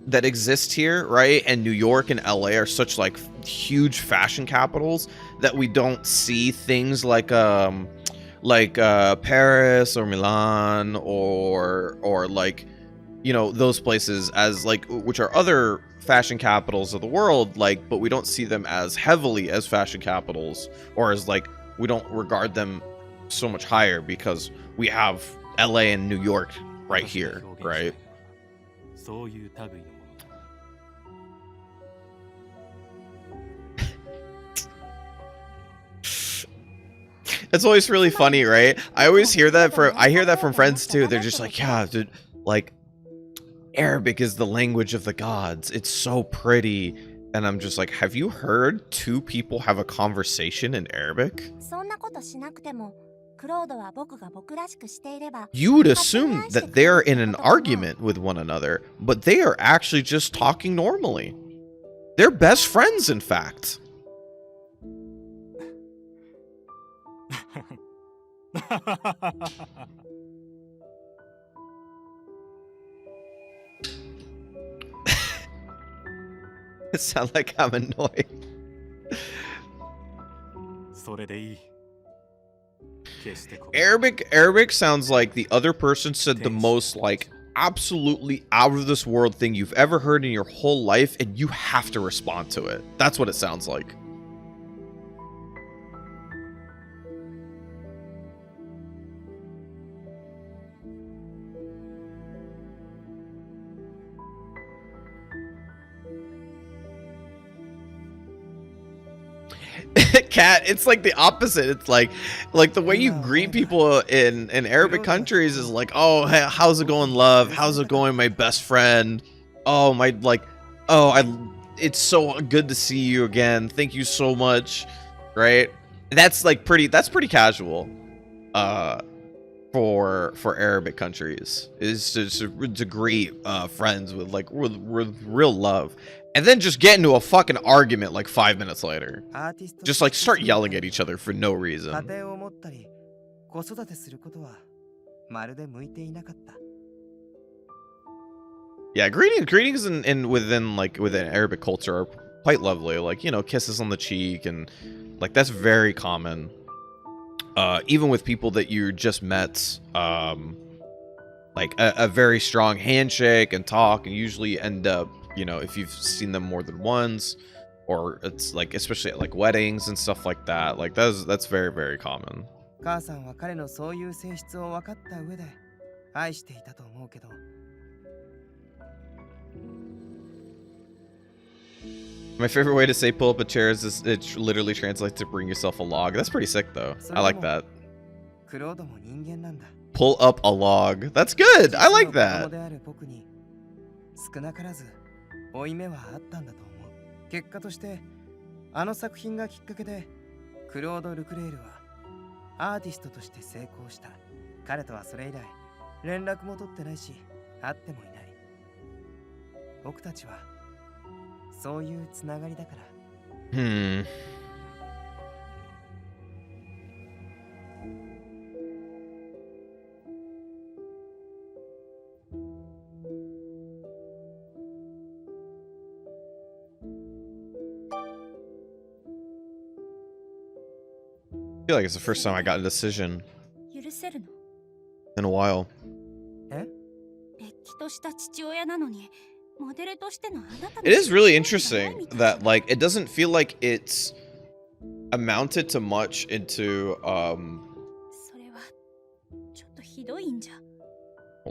that exists here, right? And New York and LA are such like huge fashion capitals that we don't see things like like Paris or Milan or like, you know, those places as like, which are other fashion capitals of the world, like, but we don't see them as heavily as fashion capitals, or as like, we don't regard them so much higher because we have LA and New York right here, right? It's always really funny, right? I always hear that from friends too. They're just like, yeah, dude, like Arabic is the language of the gods. It's so pretty. And I'm just like, have you heard two people have a conversation in Arabic? You would assume that they're in an argument with one another, but they are actually just talking normally. They're best friends, in fact. It sounds like I'm annoyed. Arabic sounds like the other person said the most like absolutely out of this world thing you've ever heard in your whole life, and you have to respond to it. That's what it sounds like. Cat, it's like the opposite. It's like the way you greet people in Arabic countries is like, oh, hey, how's it going, love? How's it going, my best friend? Oh, my, like, oh, it's so good to see you again. Thank you so much, right? That's like that's pretty casual for Arabic countries, is to greet friends with like with real love. And then just get into a fucking argument like 5 minutes later. Just like start yelling at each other for no reason. Yeah, greetings within Arabic culture are quite lovely. Like, you know, kisses on the cheek, and like that's very common. Even with people that you just met, like a very strong handshake and talk, and usually end up, you know, if you've seen them more than once, or it's like, especially at like weddings and stuff like that, like that's very, very common. My favorite way to say pull up a chair is it literally translates to bring yourself a log. That's pretty sick though. I like that. Pull up a log. That's good. I like that. 負い目はあったんだと思う。結果としてあの作品がきっかけでクロード・ルクレールはアーティストとして成功した。彼とはそれ以来連絡も取ってないし会ってもいない。僕たちはそういうつながりだから。I feel like it's the first time I got a decision in a while. It is really interesting that like it doesn't feel like it's amounted to much into hold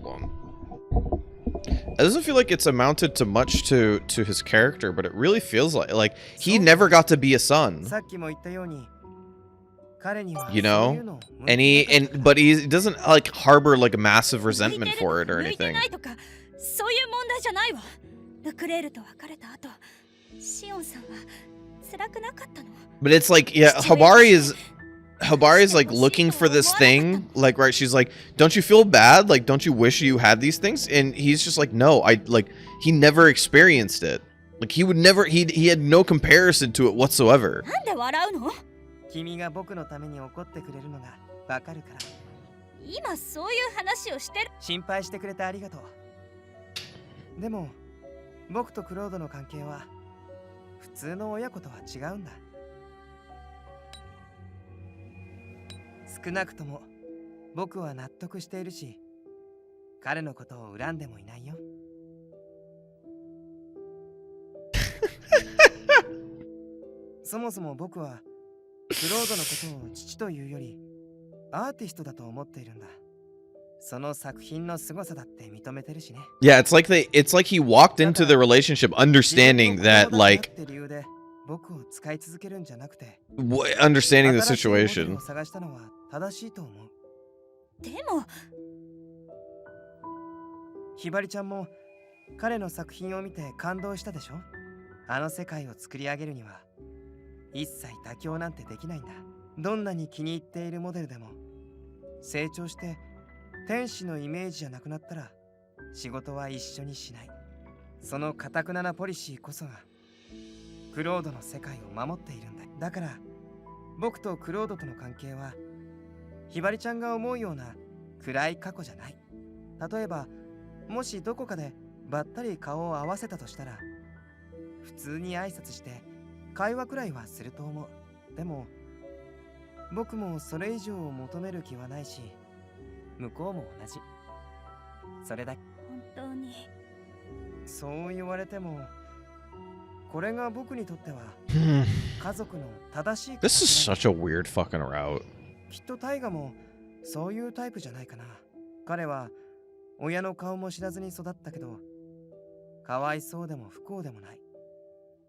on. It doesn't feel like it's amounted to much to his character, but it really feels like he never got to be a son. You know, but he doesn't like harbor like a massive resentment for it or anything. But it's like, yeah, Habari is like looking for this thing, like, right, she's like, don't you feel bad, like, don't you wish you had these things? And he's just like, no, he never experienced it. Like, he had no comparison to it whatsoever. 君が僕のために怒ってくれるのがわかるから。今そういう話をしてる。心配してくれてありがとう。でも僕とクロードの関係は普通の親子とは違うんだ。少なくとも僕は納得しているし、彼のことを恨んでもいないよ。そもそも僕はクロードのことを父というよりアーティストだと思っているんだ。その作品の凄さだって認めてるしね。Yeah, it's like he walked into the relationship understanding that like understanding the situation. でもひばりちゃんも彼の作品を見て感動したでしょ。あの世界を作り上げるには一切妥協なんてできないんだ。どんなに気に入っているモデルでも成長して天使のイメージじゃなくなったら仕事は一緒にしない。その堅くななポリシーこそがクロードの世界を守っているんだ。だから僕とクロードとの関係はひばりちゃんが思うような暗い過去じゃない。例えばもしどこかでばったり顔を合わせたとしたら普通に挨拶して会話くらいはすると思う。でも僕もそれ以上を求める気はないし、向こうも同じ。それだけ。本当にそう言われてもこれが僕にとっては家族の正しい。 This is such a weird fucking route. きっとタイガもそういうタイプじゃないかな。彼は親の顔も知らずに育ったけどかわいそうでも不幸でもない。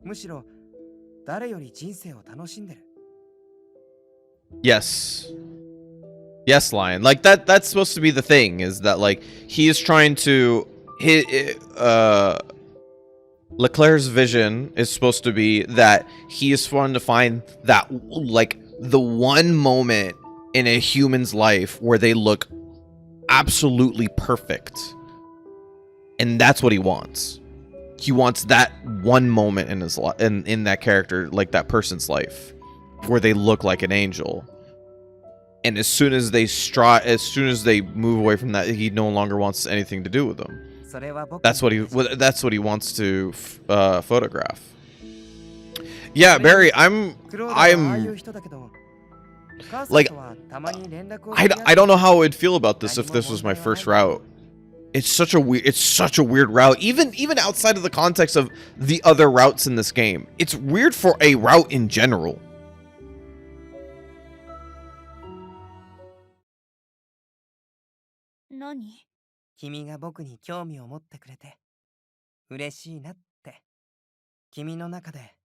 むしろ誰より人生を楽しんでる。 Yes. Yes, Lion. Like that's supposed to be the thing, is that like he is trying to Leclerc's vision is supposed to be that he is trying to find that like the one moment in a human's life where they look absolutely perfect. And that's what he wants. He wants that one moment in his life, in that character, like that person's life, where they look like an angel. And as soon as they move away from that, he no longer wants anything to do with them. That's what he wants to photograph. Yeah, Barry, I'm like, I don't know how I would feel about this if this was my first route. It's such a weird route, even outside of the context of the other routes in this game. It's weird for a route in general. Nani? 君が僕に興味を持ってくれて嬉しいなって。君の中で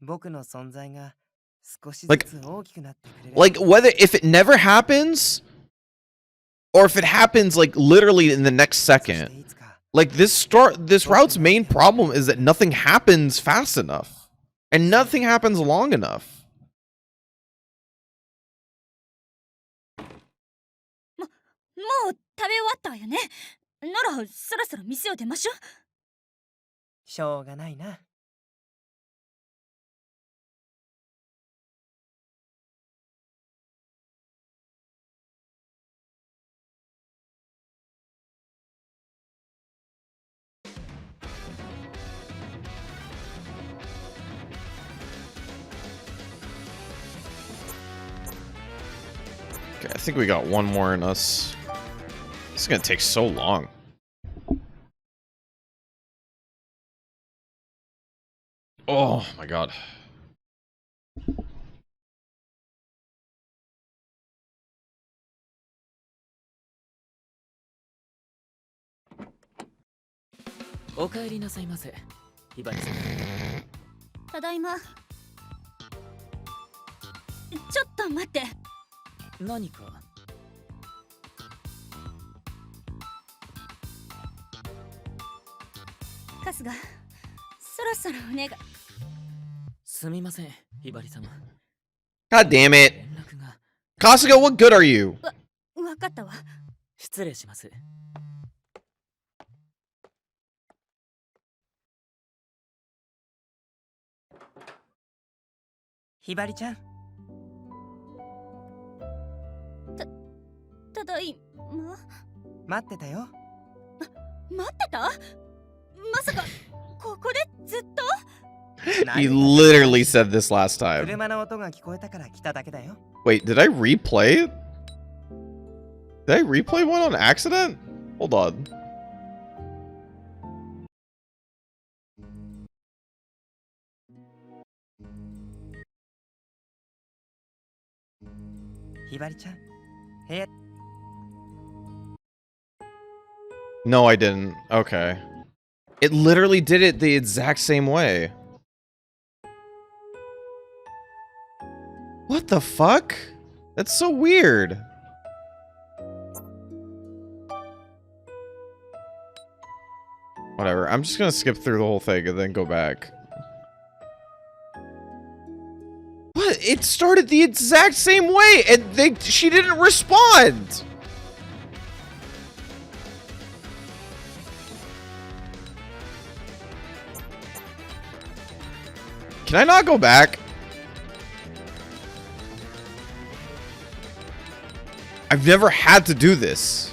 僕の存在が少しずつ大きくなってくれる。Like whether if it never happens or if it happens like literally in the next second. Like this route's main problem is that nothing happens fast enough and nothing happens long enough. もう食べ終わったわよね。ならそろそろ店を出ましょう。しょうがないな。Okay, I think we got one more in us. This is gonna take so long. Oh my god.ただいま。ちょっと待って。何か。春日、そろそろお願い。すみません、ひばり様。God damn it. Kasuga, what good are you? わかったわ。失礼します。ひばりちゃん。ただいま。待ってたよ。待ってた？まさかここでずっと？ He literally said this last time. 車の音が聞こえたから来ただけだよ。 Wait, did I replay it? Did I replay one on accident? Hold on. Hibari-chan, hey. No, I didn't. Okay. It literally did it the exact same way. What the fuck? That's so weird. Whatever. I'm just gonna skip through the whole thing and then go back. What? It started the exact same way and she didn't respond. Can I not go back? I've never had to do this.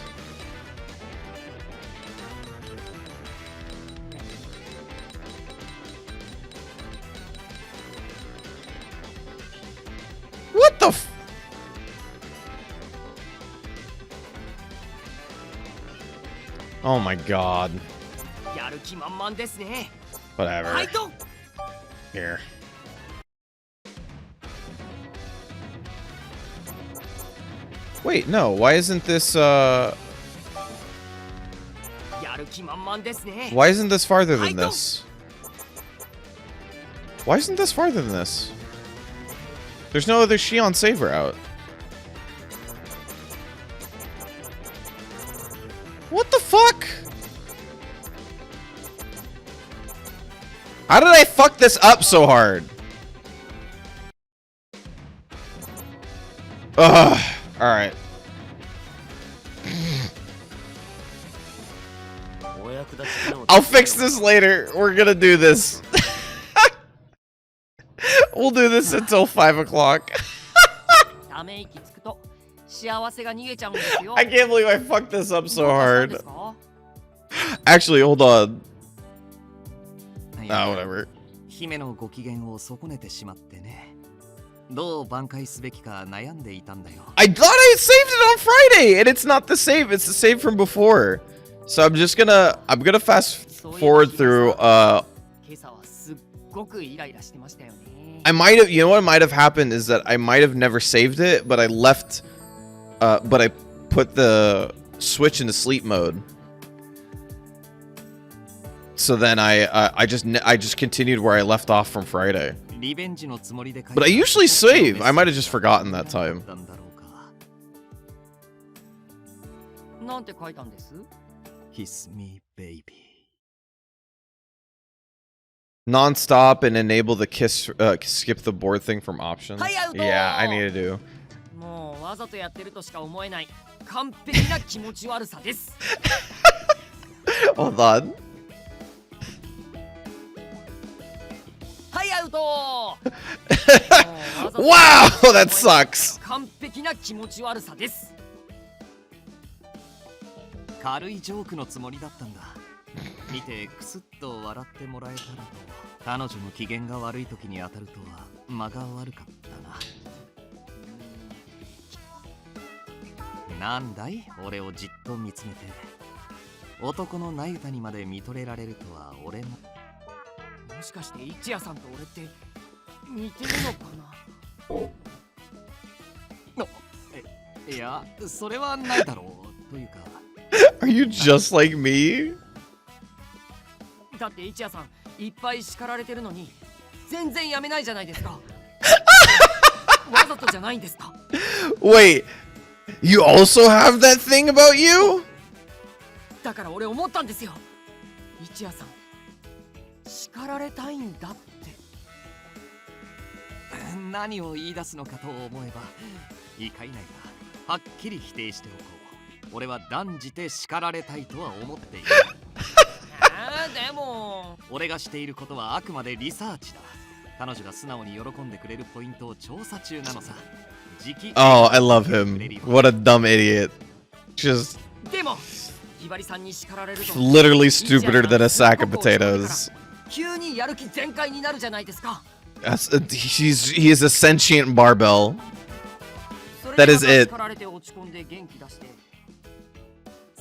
What the f- Oh my god. Whatever. Here. Wait, no, why isn't this why isn't this farther than this? Why isn't this farther than this? There's no other Shion save route. What the fuck? How did I fuck this up so hard? Ugh. Alright. I'll fix this later. We're gonna do this. We'll do this until 5 o'clock. I can't believe I fucked this up so hard. Actually, hold on. Ah, whatever. I thought I saved it on Friday, and it's not the save. It's the save from before. So I'm gonna fast forward through. I might have. You know what might have happened is that I might have never saved it, but I left. But I put the switch into sleep mode. So then I just continued where I left off from Friday. But I usually save. I might have just forgotten that time. Kiss me, baby. Non-stop and enable the skip the board thing from options. Yeah, I need to do. Hold on. Wow, that sucks. 軽いジョークのつもりだったんだ。見てクスッと笑ってもらえたらと。彼女の機嫌が悪い時に当たるとは間が悪かったな。なんだい、俺をじっと見つめて。男のナユタにまで見とれられるとは俺も。もしかして一夜さんと俺って似てるのかな。いや、それはないだろう。というか。Are you just like me? だって一夜さんいっぱい叱られてるのに全然やめないじゃないですか。わざとじゃないんですか。Wait, you also have that thing about you? だから俺思ったんですよ。一夜さん叱られたいんだって。何を言い出すのかと思えばいかいないがはっきり否定しておこう。俺は断じて叱られたいとは思っている。でも俺がしていることはあくまでリサーチだ。彼女が素直に喜んでくれるポイントを調査中なのさ。Oh, I love him. What a dumb idiot. Just でもひばりさんに叱られると literally stupider than a sack of potatoes. 急にやる気全開になるじゃないですか。He is a sentient barbell. That is it.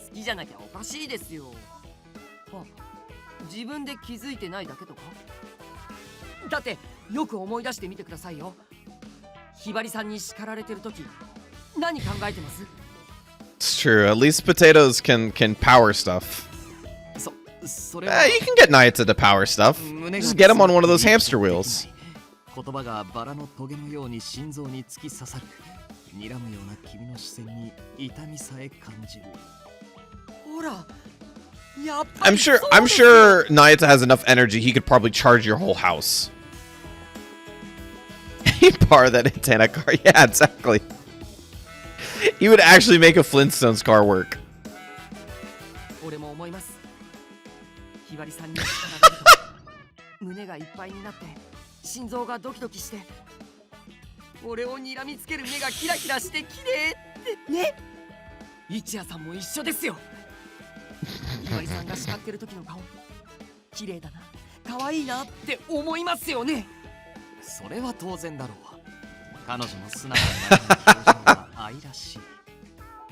好きじゃなきゃおかしいですよ。あ、自分で気づいてないだけとか。だってよく思い出してみてくださいよ。ひばりさんに叱られてる時何考えてます？ It's true. At least potatoes can power stuff. それは You can get Nayata to power stuff. Just get him on one of those hamster wheels. 言葉がバラのトゲのように心臓に突き刺さる。睨むような君の視線に痛みさえ感じる。ほら、やっぱり I'm sure Nayata has enough energy. He could probably charge your whole house. He'd power that antenna car. Yeah, exactly. He would actually make a Flintstones car work. 俺も思います。ひばりさんに叱られると胸がいっぱいになって心臓がドキドキして俺を睨みつける目がキラキラして綺麗ってね。一夜さんも一緒ですよ。ひばりさんが叱ってる時の顔綺麗だな、可愛いなって思いますよね。それは当然だろう。彼女の素直な表情は愛らしい。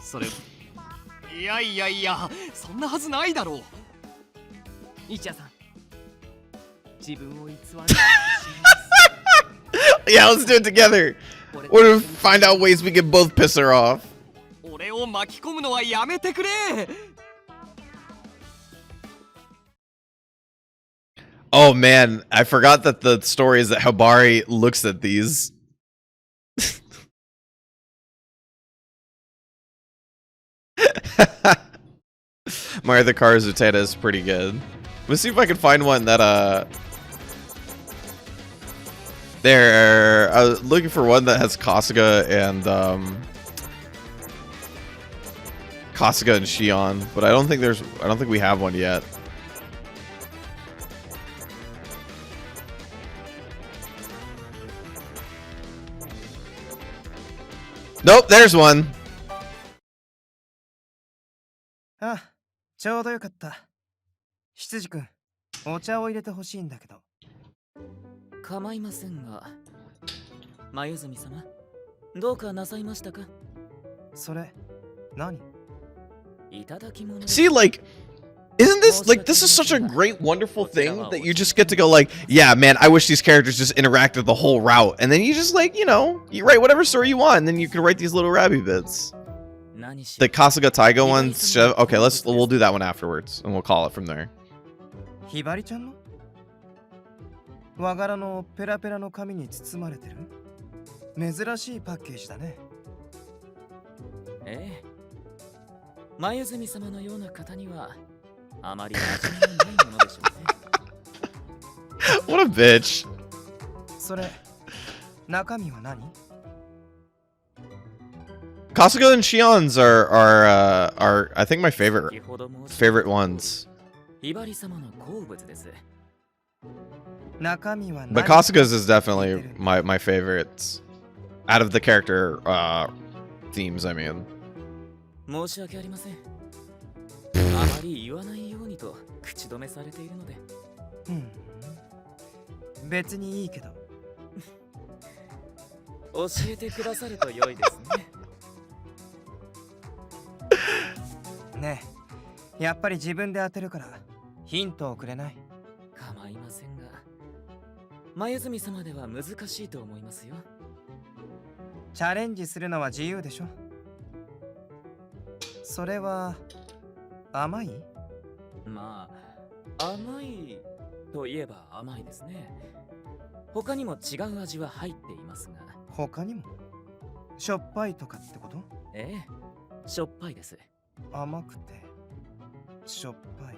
それいやいやいや、そんなはずないだろう。一夜さん、自分を偽る。Yeah, let's do it together. We're to find out ways we can both piss her off. 俺を巻き込むのはやめてくれ。Oh man, I forgot that the story is that Habari looks at these. Mario the Cars Uteta is pretty good. Let's see if I can find one that there. I was looking for one that has Kasuga and Shion, but I don't think we have one yet. Nope, there's one. あ、ちょうどよかった。羊くん、お茶を入れてほしいんだけど。構いませんが、眉住様、どうかなさいましたか？それ、何？いただき物。 See, like, isn't this like this is such a great, wonderful thing that you just get to go like, yeah, man, I wish these characters just interacted the whole route, and then you just like, you know, you write whatever story you want, and then you can write these little rabbit bits. The Kasuga Taiga ones, okay, we'll do that one afterwards, and we'll call it from there. ひばりちゃんの？和柄のペラペラの紙に包まれてる？珍しいパッケージだね。ええ。眉住様のような方にはあまり馴染みのないものでしょうね。What a bitch. それ、中身は何？ Kasuga and Shion's are I think my favorite ones. ひばり様の好物です。 But Kasuga's is definitely my favorites out of the character themes. I mean. 申し訳ありません。あまり言わないようにと口止めされているので。別にいいけど。教えてくださると良いですね。ねえ、やっぱり自分で当てるからヒントをくれない？構いませんが、眉住様では難しいと思いますよ。チャレンジするのは自由でしょ。それは甘い？まあ、甘いといえば甘いですね。他にも違う味は入っていますが。他にも？しょっぱいとかってこと？ええ、しょっぱいです。甘くてしょっぱい。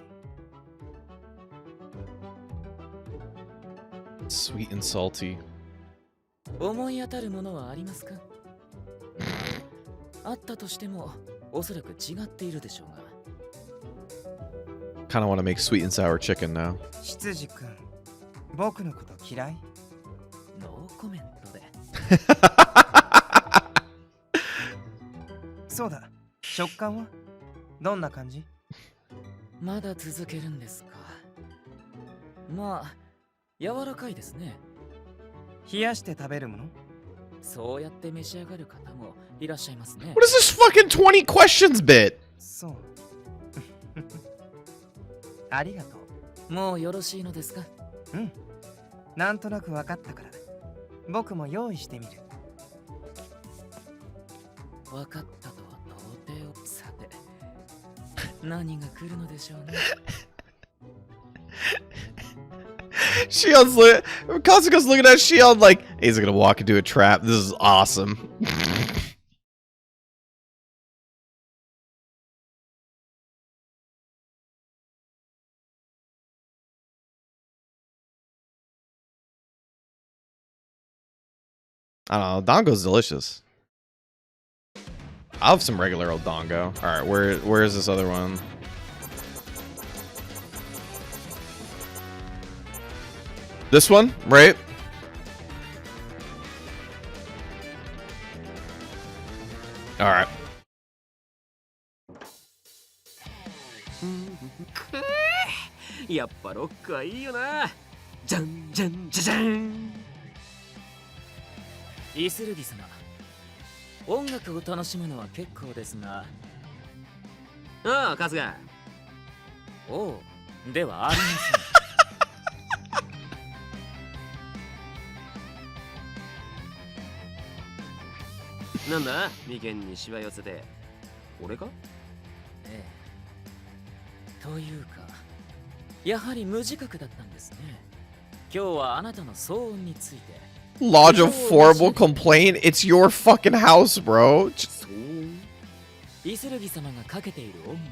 Sweet and salty. 思い当たるものはありますか？あったとしてもおそらく違っているでしょうが。 Kind of want to make sweet and sour chicken now. 羊くん、僕のこと嫌い？ノーコメントで。そうだ、食感はどんな感じ？まだ続けるんですか。まあ、柔らかいですね。冷やして食べるもの？そうやって召し上がる方もいらっしゃいますね。What is this fucking 20 questions bit? そう。ありがともうよろしいのですか？う。うん。なんとなく分かったから、僕も用意してみる。分かったとは到底を。さて、何が来るのでしょうね。Shion's Kazuka's looking at Shion like, he's gonna walk into a trap. This is awesome. I don't know. Dongo's delicious. I'll have some regular old Dongo. Alright, where is this other one? This one, right? Alright. やっぱロックはいいよな。じゃんじゃんじゃじゃん。イスルギ様、音楽を楽しむのは結構ですが。ああ、春日。おう、ではありません。なんだ、眉間にしわ寄せて。俺か？ええ。というか、やはり無自覚だったんですね。今日はあなたの騒音について。Lodge a formal complaint? It's your fucking house, bro. イスルギ様がかけている音楽が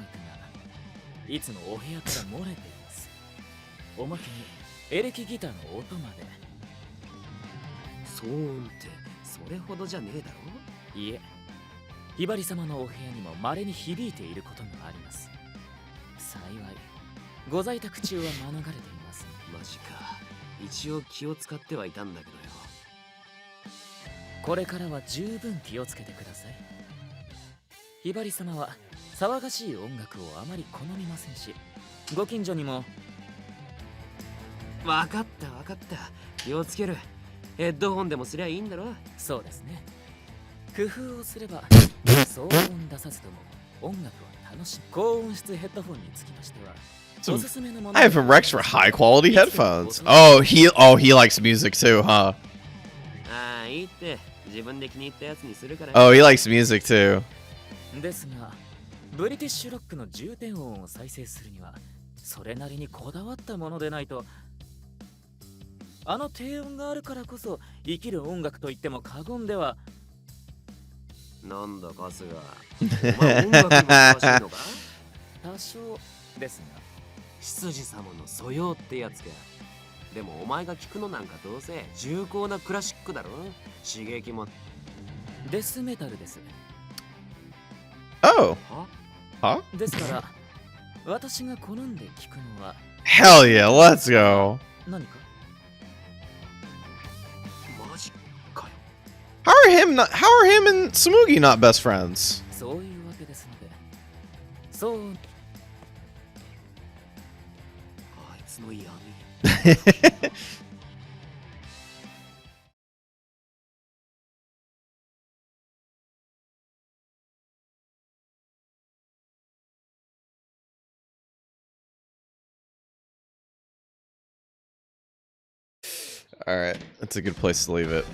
いつもお部屋から漏れています。おまけにエレキギターの音まで。騒音ってそれほどじゃねえだろ。いえ、ひばり様のお部屋にも稀に響いていることがあります。幸いご在宅中は免れています。マジか。一応気を使ってはいたんだけどよ。これからは十分気をつけてください。ひばり様は騒がしい音楽をあまり好みませんし、ご近所にも。わかったわかった。気をつける。ヘッドホンでもすりゃいいんだろ。そうですね。工夫をすれば騒音出さずとも音楽を楽しむ。高音質ヘッドホンにつきましては、おすすめのもの。I have him Rex for high quality headphones. Oh, he likes music too, huh? ああ、いいって。自分で気に入ったやつにするから。Oh, he likes music too. ですが、ブリティッシュロックの重点音を再生するにはそれなりにこだわったものでないと。あの低音があるからこそ生きる音楽と言っても過言では。なんだ春日、お前音楽にも詳しいのか？多少ですが。執事様の素養ってやつか。でもお前が聞くのなんかどうせ重厚なクラシックだろ。刺激も。デスメタルです。Oh. Huh? ですから私が好んで聞くのは。 Hell yeah, let's go. 何か？マジかよ。How are him and Tsumugi not best friends? そういうわけですので。そう。あいつの闇。Alright, that's a good place to leave it.